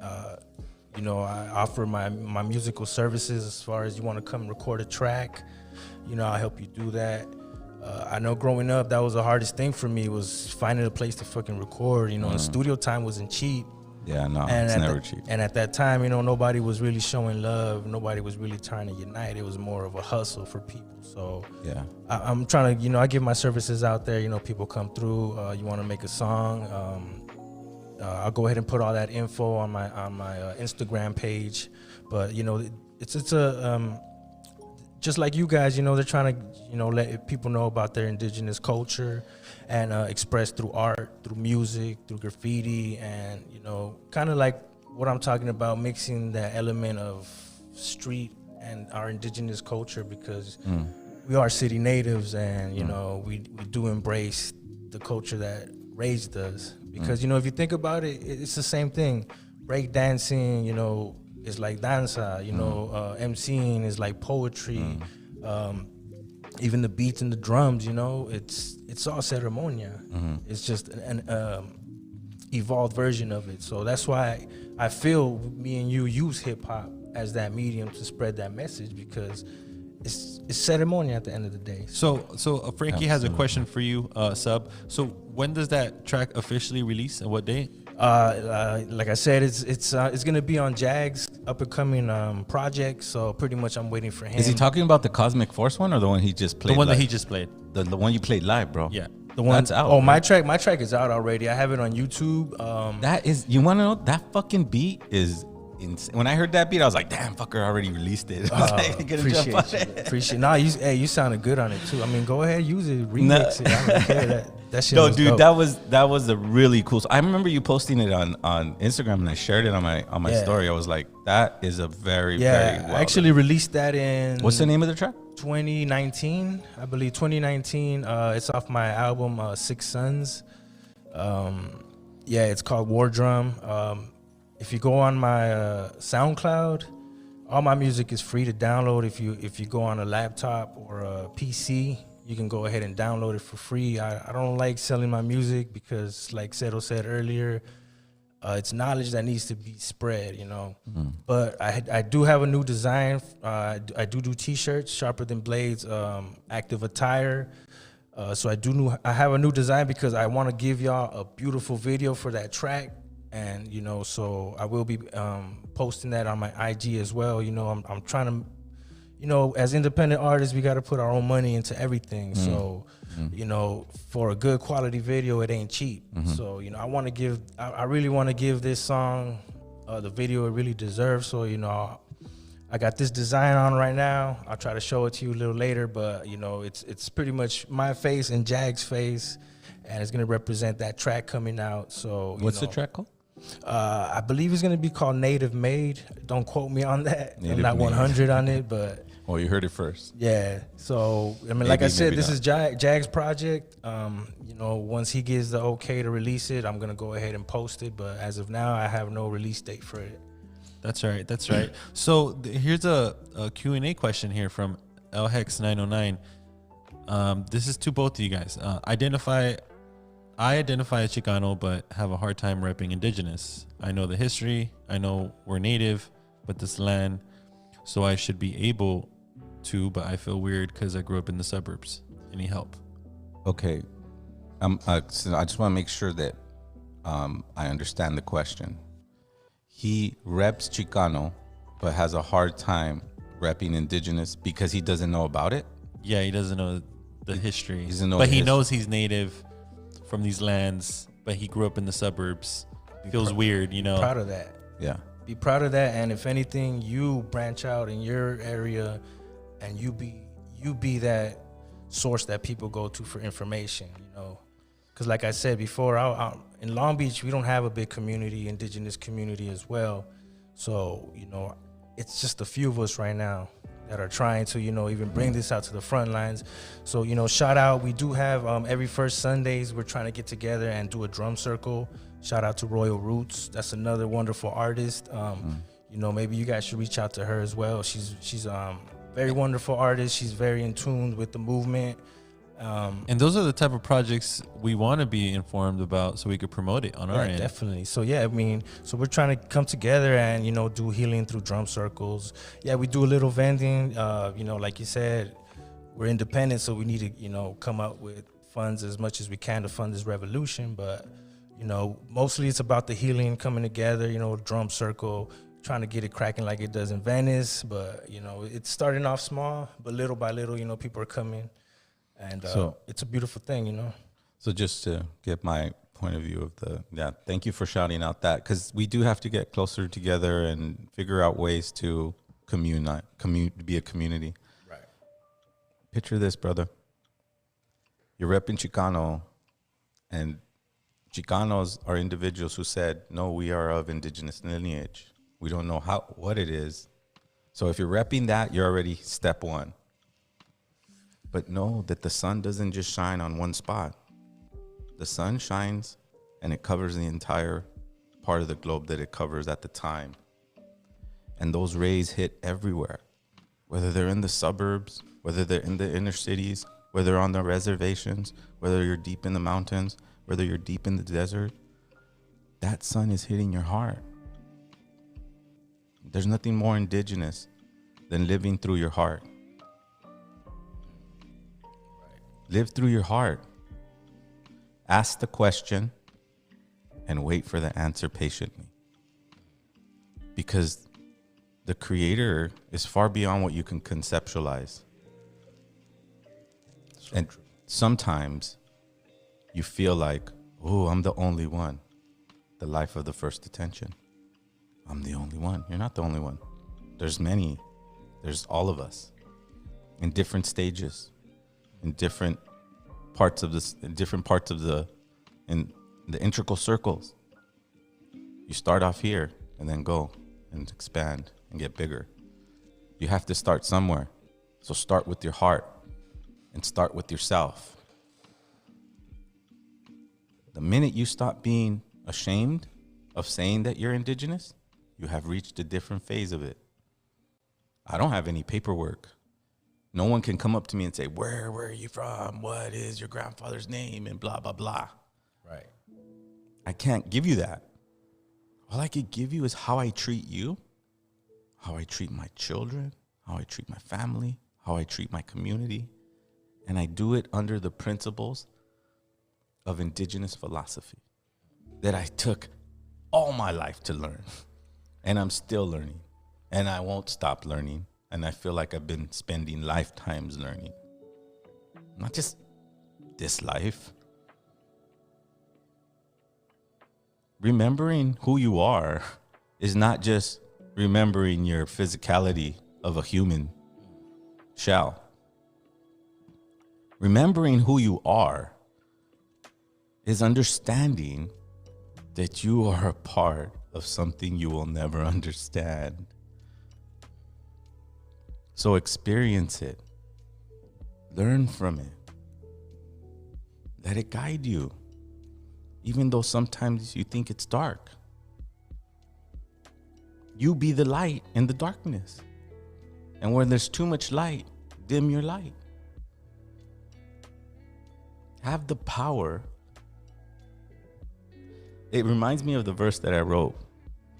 I offer my musical services as far as you want to come record a track. I'll help you do that. I know growing up, that was the hardest thing for me, was finding a place to fucking record. And studio time wasn't cheap. Yeah, no, And it's at never the- cheap. And at that time, nobody was really showing love. Nobody was really trying to unite. It was more of a hustle for people. So Yeah. I'm trying to, I give my services out there. people come through. You want to make a song. I'll go ahead and put all that info on my Instagram page. But it's a just like you guys, you know, they're trying to, you know, let people know about their indigenous culture and express through art, through music, through graffiti, and, you know, kind of like what I'm talking about, mixing that element of street and our indigenous culture, because we are city natives, and, you know, we do embrace the culture that raised us. Because, you know, if you think about it, it's the same thing. Break dancing, you know, is like danza, you know, MCing is like poetry. Even the beats and the drums, you know, it's all ceremonia. It's just an evolved version of it. So that's why I feel me and you use hip hop as that medium to spread that message, because it's ceremonia at the end of the day. So Frankie has a question for you, Sub. So when does that track officially release, and what date? Like I said, it's gonna be on Jag's up and coming project. So pretty much I'm waiting for him. Is he talking about the Cosmic Force one or the one he just played? The one live? that he just played. The one you played live, bro. Yeah. The one that's out. Oh, right? my track is out already. I have it on YouTube. That is, you want to know, that fucking beat is insane. When I heard that beat, I was like, damn, fucker already released it. Appreciate. Nah, you sounded good on it too. I mean, go ahead, use it, remix it. I don't care. That shit. No, was dude, dope. that was a really cool. I remember you posting it on Instagram, and I shared it on my story. I was like, that is a very very. I actually released that in. What's the name of the track? 2019, I believe. 2019. It's off my album Six Sons. It's called War Drum. If you go on my SoundCloud, all my music is free to download. If you go on a laptop or a PC, you can go ahead and download it for free. I don't like selling my music because, like Seto said earlier, it's knowledge that needs to be spread, you know. But I do have a new design. I do T-shirts, Sharper Than Blades, active attire. So I have a new design because I want to give y'all a beautiful video for that track. And, you know, so I will be posting that on my IG as well. You know, I'm trying to, you know, as independent artists, we got to put our own money into everything. So, you know, for a good quality video, it ain't cheap. So, you know, I really want to give this song the video it really deserves. So, you know, I got this design on right now. I'll try to show it to you a little later, but, you know, it's pretty much my face and Jag's face, and it's going to represent that track coming out. So, What's the track called? I believe it's going to be called Native Made. Don't quote me on that. Native I'm not Made. 100 on it, but... Well, you heard it first. Yeah. So, I mean, Maybe, like I said, maybe this not. is Jag's project. You know, once he gives the okay to release it, I'm going to go ahead and post it. But as of now, I have no release date for it. That's right. That's right. So here's a Q&A question here from LHEX909. This is to both of you guys. I identify as Chicano, but have a hard time repping indigenous. I know the history. I know we're native, but this land, so I should be able to, but I feel weird because I grew up in the suburbs. Any help? Okay. So I just want to make sure that I understand the question. He reps Chicano, but has a hard time repping indigenous because he doesn't know about it? Yeah, he doesn't know the history. He doesn't know but the he history. knows he's native from these lands, but he grew up in the suburbs. Feels weird, you know. Proud of that. Yeah. Be proud of that. And if anything, you branch out in your area and you be that source that people go to for information, you know. Because like I said before, in Long Beach, we don't have a big community, indigenous community as well. So, you know, it's just a few of us right now that are trying to, you know, even bring this out to the front lines. So, you know, shout out. We do have every first Sundays, we're trying to get together and do a drum circle. Shout out to Royal Roots. That's another wonderful artist. You know, maybe you guys should reach out to her as well. She's very wonderful artist. She's very in tune with the movement. And those are the type of projects we want to be informed about so we could promote it on our end. Definitely. So, yeah, I mean, so we're trying to come together and, you know, do healing through drum circles. Yeah, we do a little vending. You know, like you said, we're independent, so we need to, you know, come up with funds as much as we can to fund this revolution. But, you know, mostly it's about the healing coming together, you know, drum circle, trying to get it cracking like it does in Venice. But, you know, it's starting off small, but little by little, you know, people are coming. And So- it's a beautiful thing, you know. So just to get my point of view of thank you for shouting out that, because we do have to get closer together and figure out ways to be a community. Right. Picture this, brother. You're repping Chicano, and Chicanos are individuals who said, no, we are of indigenous lineage. We don't know what it is. So if you're repping that, you're already step one. But know that the sun doesn't just shine on one spot. The sun shines and it covers the entire part of the globe that it covers at the time. And those rays hit everywhere, whether they're in the suburbs, whether they're in the inner cities, whether they're on the reservations, whether you're deep in the mountains, whether you're deep in the desert. That sun is hitting your heart. There's nothing more indigenous than living through your heart. Live through your heart. Ask the question and wait for the answer patiently. Because the Creator is far beyond what you can conceptualize. And sometimes you feel like, oh, I'm the only one. The life of the first attention. I'm the only one. You're not the only one. There's many. There's all of us in different stages, in different parts of this, in the integral circles. You start off here and then go and expand and get bigger. You have to start somewhere. So start with your heart and start with yourself. The minute you stop being ashamed of saying that you're indigenous, you have reached a different phase of it. I don't have any paperwork. No one can come up to me and say, where are you from? What is your grandfather's name? And blah, blah, blah. Right. I can't give you that. All I could give you is how I treat you, how I treat my children, how I treat my family, how I treat my community. And I do it under the principles of indigenous philosophy that I took all my life to learn. And I'm still learning. And I won't stop learning. And I feel like I've been spending lifetimes learning. Not just this life. Remembering who you are is not just remembering your physicality of a human shell. Remembering who you are is understanding that you are a part of something you will never understand. So experience it. Learn from it. Let it guide you. Even though sometimes you think it's dark. You be the light in the darkness. And when there's too much light, dim your light. Have the power. It reminds me of the verse that I wrote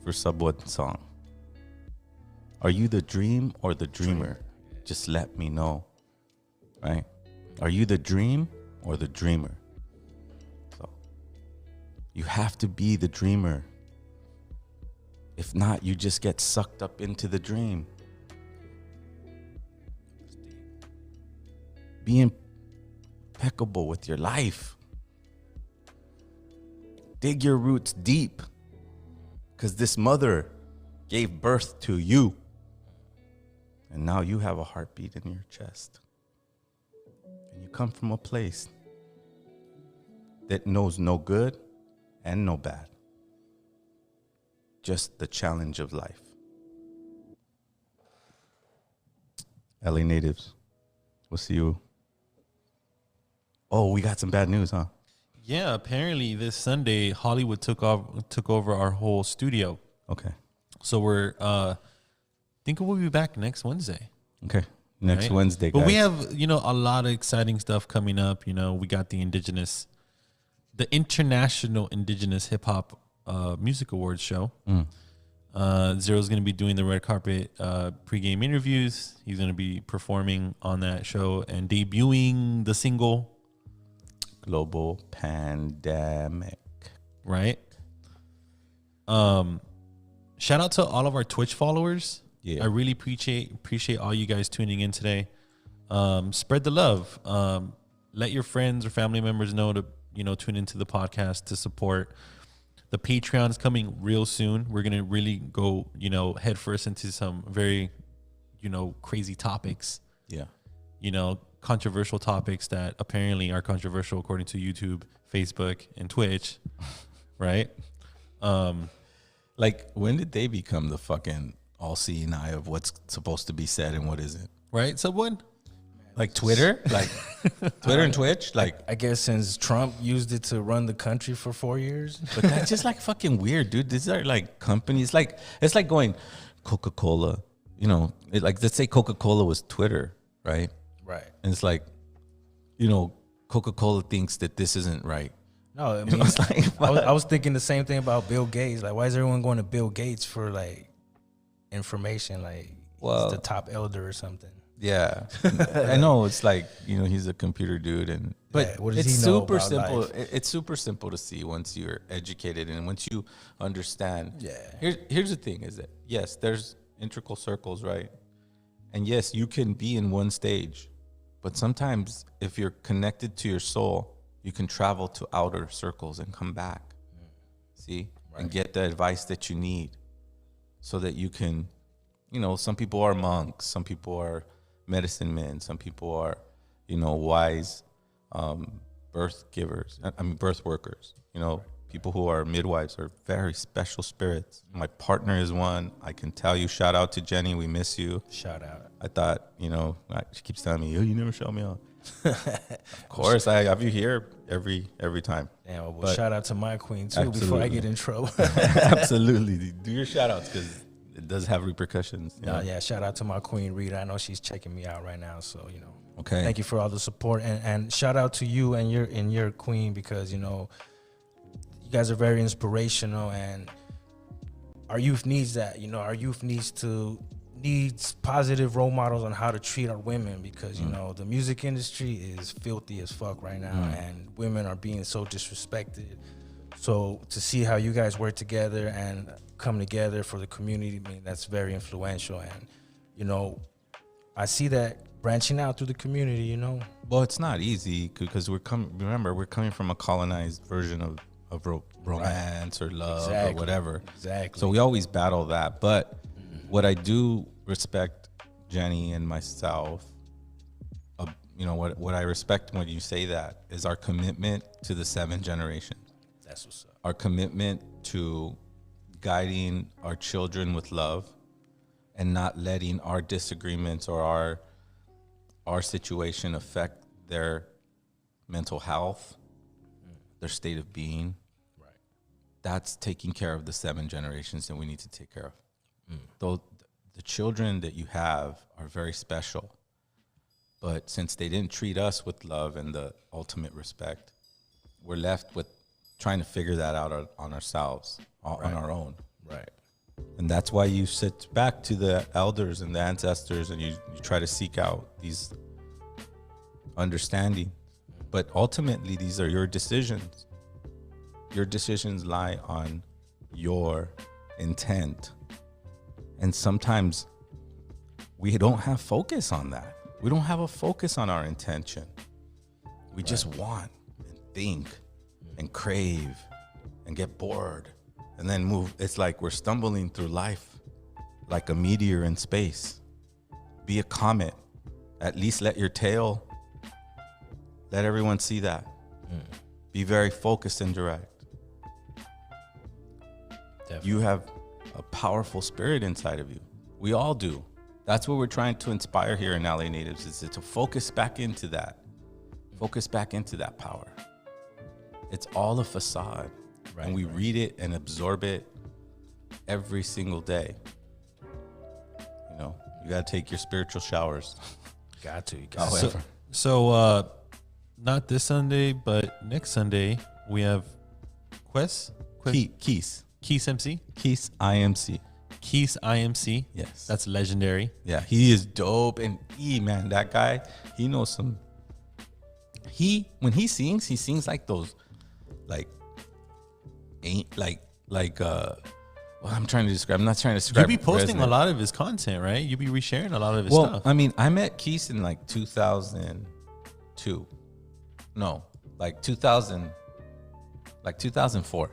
for Subwhat song. Are you the dream or the dreamer? Just let me know. Right? Are you the dream or the dreamer? So you have to be the dreamer. If not, you just get sucked up into the dream. Be impeccable with your life. Dig your roots deep. Because this mother gave birth to you. And now you have a heartbeat in your chest. And you come from a place that knows no good and no bad. Just the challenge of life. LA natives, we'll see you. Oh, we got some bad news, huh? Yeah, apparently this Sunday, Hollywood took over our whole studio. Okay. So we're think we'll be back next Wednesday. Okay. Next Wednesday, guys. But we have, a lot of exciting stuff coming up. We got the International Indigenous Hip Hop Music Awards show. Zero's going to be doing the red carpet pregame interviews. He's going to be performing on that show and debuting the single Global Pandemic. Right? Shout out to all of our Twitch followers. Yeah. I really appreciate all you guys tuning in today. Spread the love. Let your friends or family members know to, tune into the podcast to support. The Patreon is coming real soon. We're going to really go, head first into some very, crazy topics. Yeah. controversial topics that apparently are controversial according to YouTube, Facebook, and Twitch, right? Like, when did they become the fucking all-seeing eye of what's supposed to be said and what isn't? Right, someone? Like Twitter? Like Twitter and Twitch? Like, I guess since Trump used it to run the country for 4 years. but that's just like fucking weird, dude. These are like companies. Like, it's like going Coca-Cola, you know, like let's say Coca-Cola was Twitter, right? Right. And it's like, you know, Coca-Cola thinks that this isn't right. No, I mean, It's like, I was thinking the same thing about Bill Gates. Like, why is everyone going to Bill Gates for like information? Like, Well, he's the top elder or something. Yeah, I know. It's like, you know, he's a computer dude, and but Yeah, what does it's he know super about simple. life? It's super simple to see once you're educated and once you understand. Yeah. Here's the thing: is that yes, there's integral circles, right? And yes, you can be in one stage, but sometimes if you're connected to your soul, you can travel to outer circles and come back. See, and get the advice that you need, so that you can, you know, some people are monks, some people are medicine men, some people are, you know, wise birth givers, birth workers, you know, people who are midwives are very special spirits. My partner is one. I can tell you, shout out to Jenny, we miss you. Shout out. I thought, you know, she keeps telling me, oh, you never shout me out. Of course, I have you here every time. Yeah, well, But shout out to my queen too before I absolutely. get in trouble. Absolutely, do your shout outs because it does have repercussions. you know? Yeah, shout out to my queen Rita. I know she's checking me out right now, so you know. Okay. Thank you for all the support, and shout out to you and your queen, because you know you guys are very inspirational, and our youth needs that. You know, our youth needs positive role models on how to treat our women, because you know the music industry is filthy as fuck right now, and women are being so disrespected. So to see how you guys work together and come together for the community, I mean, that's very influential. And you know, I see that branching out through the community, you know. Well, it's not easy because we're coming from a colonized version of romance or love or whatever. Exactly. So we always battle that. But what I do respect, Jenny and myself, you know, what I respect when you say that is our commitment to the 7 generations. That's what's up. Our commitment to guiding our children with love and not letting our disagreements or our situation affect their mental health, their state of being. Right. That's taking care of the 7 generations that we need to take care of. Though the children that you have are very special, but since they didn't treat us with love and the ultimate respect, we're left with trying to figure that out on ourselves, on our own. Right. And that's why you sit back to the elders and the ancestors and you try to seek out these understanding. But ultimately, these are your decisions. Your decisions lie on your intent. And sometimes we don't have focus on that. We don't have a focus on our intention. We just want and think and crave and get bored and then move. It's like we're stumbling through life like a meteor in space. Be a comet. At least let your tail, let everyone see that. Be very focused and direct. Definitely. You have a powerful spirit inside of you. We all do. That's what we're trying to inspire here in LA Natives, is to focus back into that. Focus back into that power. It's all a facade. Right, and we read it and absorb it every single day. You know, you got to take your spiritual showers. Got to. However. So not this Sunday, but next Sunday, we have Keys MC. Keys IMC. Keys IMC. Yes. That's legendary. Yeah, he is dope. And man, that guy, he knows some. When he sings like those, well, I'm trying to describe. I'm not trying to describe. You be posting resonant. a lot of his content, right? You be resharing a lot of his Well, stuff. I mean, I met Keith in 2002. No, 2004.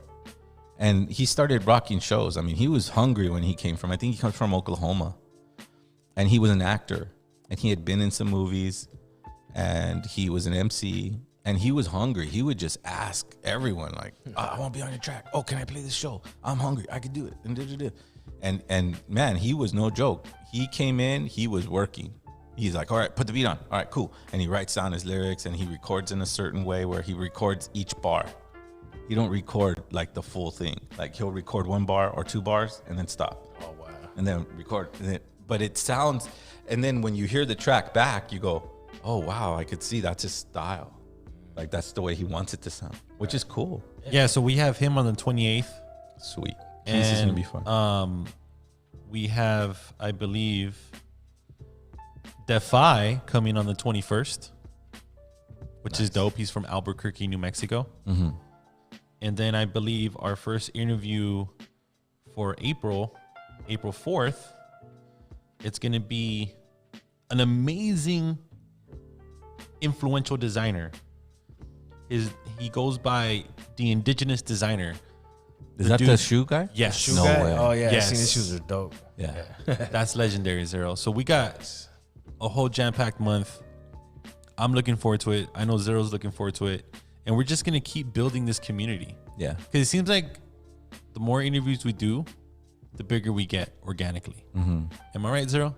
And he started rocking shows. I mean, he was hungry when he came from, I think he comes from Oklahoma. And he was an actor. And he had been in some movies. and he was an MC, and he was hungry. He would just ask everyone, like, I want to be on your track. Oh, can I play this show? I'm hungry. I could do it. And man, he was no joke. He came in, he was working. He's like, all right, put the beat on. All right, cool. And he writes down his lyrics, and he records in a certain way where he records each bar. He don't record like the full thing. Like he'll record 1 bar or 2 bars and then stop. Oh, wow. And then record. But it sounds, and then when you hear the track back, you go, oh, wow, I could see that's his style. Like that's the way he wants it to sound, which is cool. Yeah, so we have him on the 28th. Sweet. And this is going to be fun. We have, I believe, Defy coming on the 21st, which is dope. He's from Albuquerque, New Mexico. Mm-hmm. And then I believe our first interview for April 4th, it's going to be an amazing, influential designer. He goes by the Indigenous Designer. Is that the shoe guy? Yes. Shoe No guy? way. Oh, yeah. Yes. See, these shoes are dope. Yeah. That's legendary, Zero. So we got a whole jam-packed month. I'm looking forward to it. I know Zero's looking forward to it. And we're just going to keep building this community. Yeah. Because it seems like the more interviews we do, the bigger we get organically. Mm-hmm. Am I right, Zero?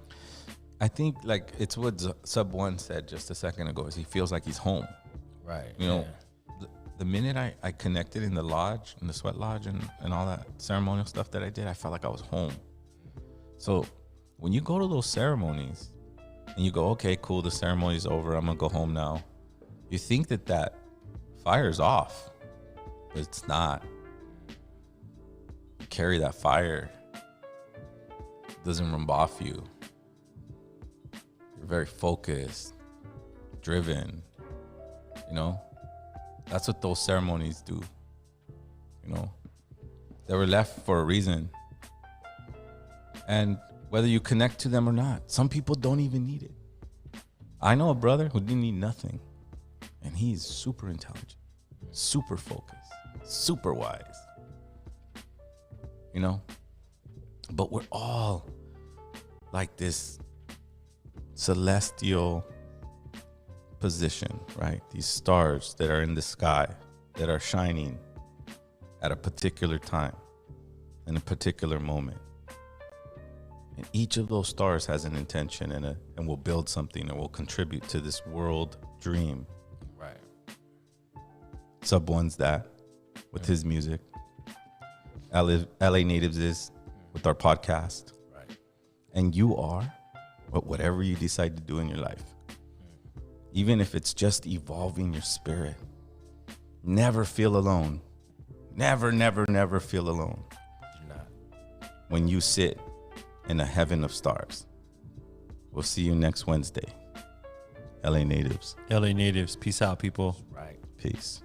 I think like it's what Sub One said just a second ago, is he feels like he's home. Right. You know, the minute I connected in the lodge, in the sweat lodge and all that ceremonial stuff that I did, I felt like I was home. So when you go to those ceremonies and you go, okay, cool, the ceremony's over, I'm gonna go home now. You think that fire's off, but it's not. You carry that fire. It doesn't rub off you. You're very focused, driven, you know? That's what those ceremonies do, you know? They were left for a reason. And whether you connect to them or not, some people don't even need it. I know a brother who didn't need nothing, and he's super intelligent, super focused, super wise, you know? But we're all like this celestial position, right? These stars that are in the sky that are shining at a particular time, in a particular moment. And each of those stars has an intention and will build something and will contribute to this world dream. Right. Sub One's that with his music. LA Natives is with our podcast. Right. And you are whatever you decide to do in your life. Even if it's just evolving your spirit. Never feel alone. Never, never, never feel alone. Do not. When you sit in a heaven of stars. We'll see you next Wednesday. LA Natives. LA Natives. Peace out, people. Right. Peace.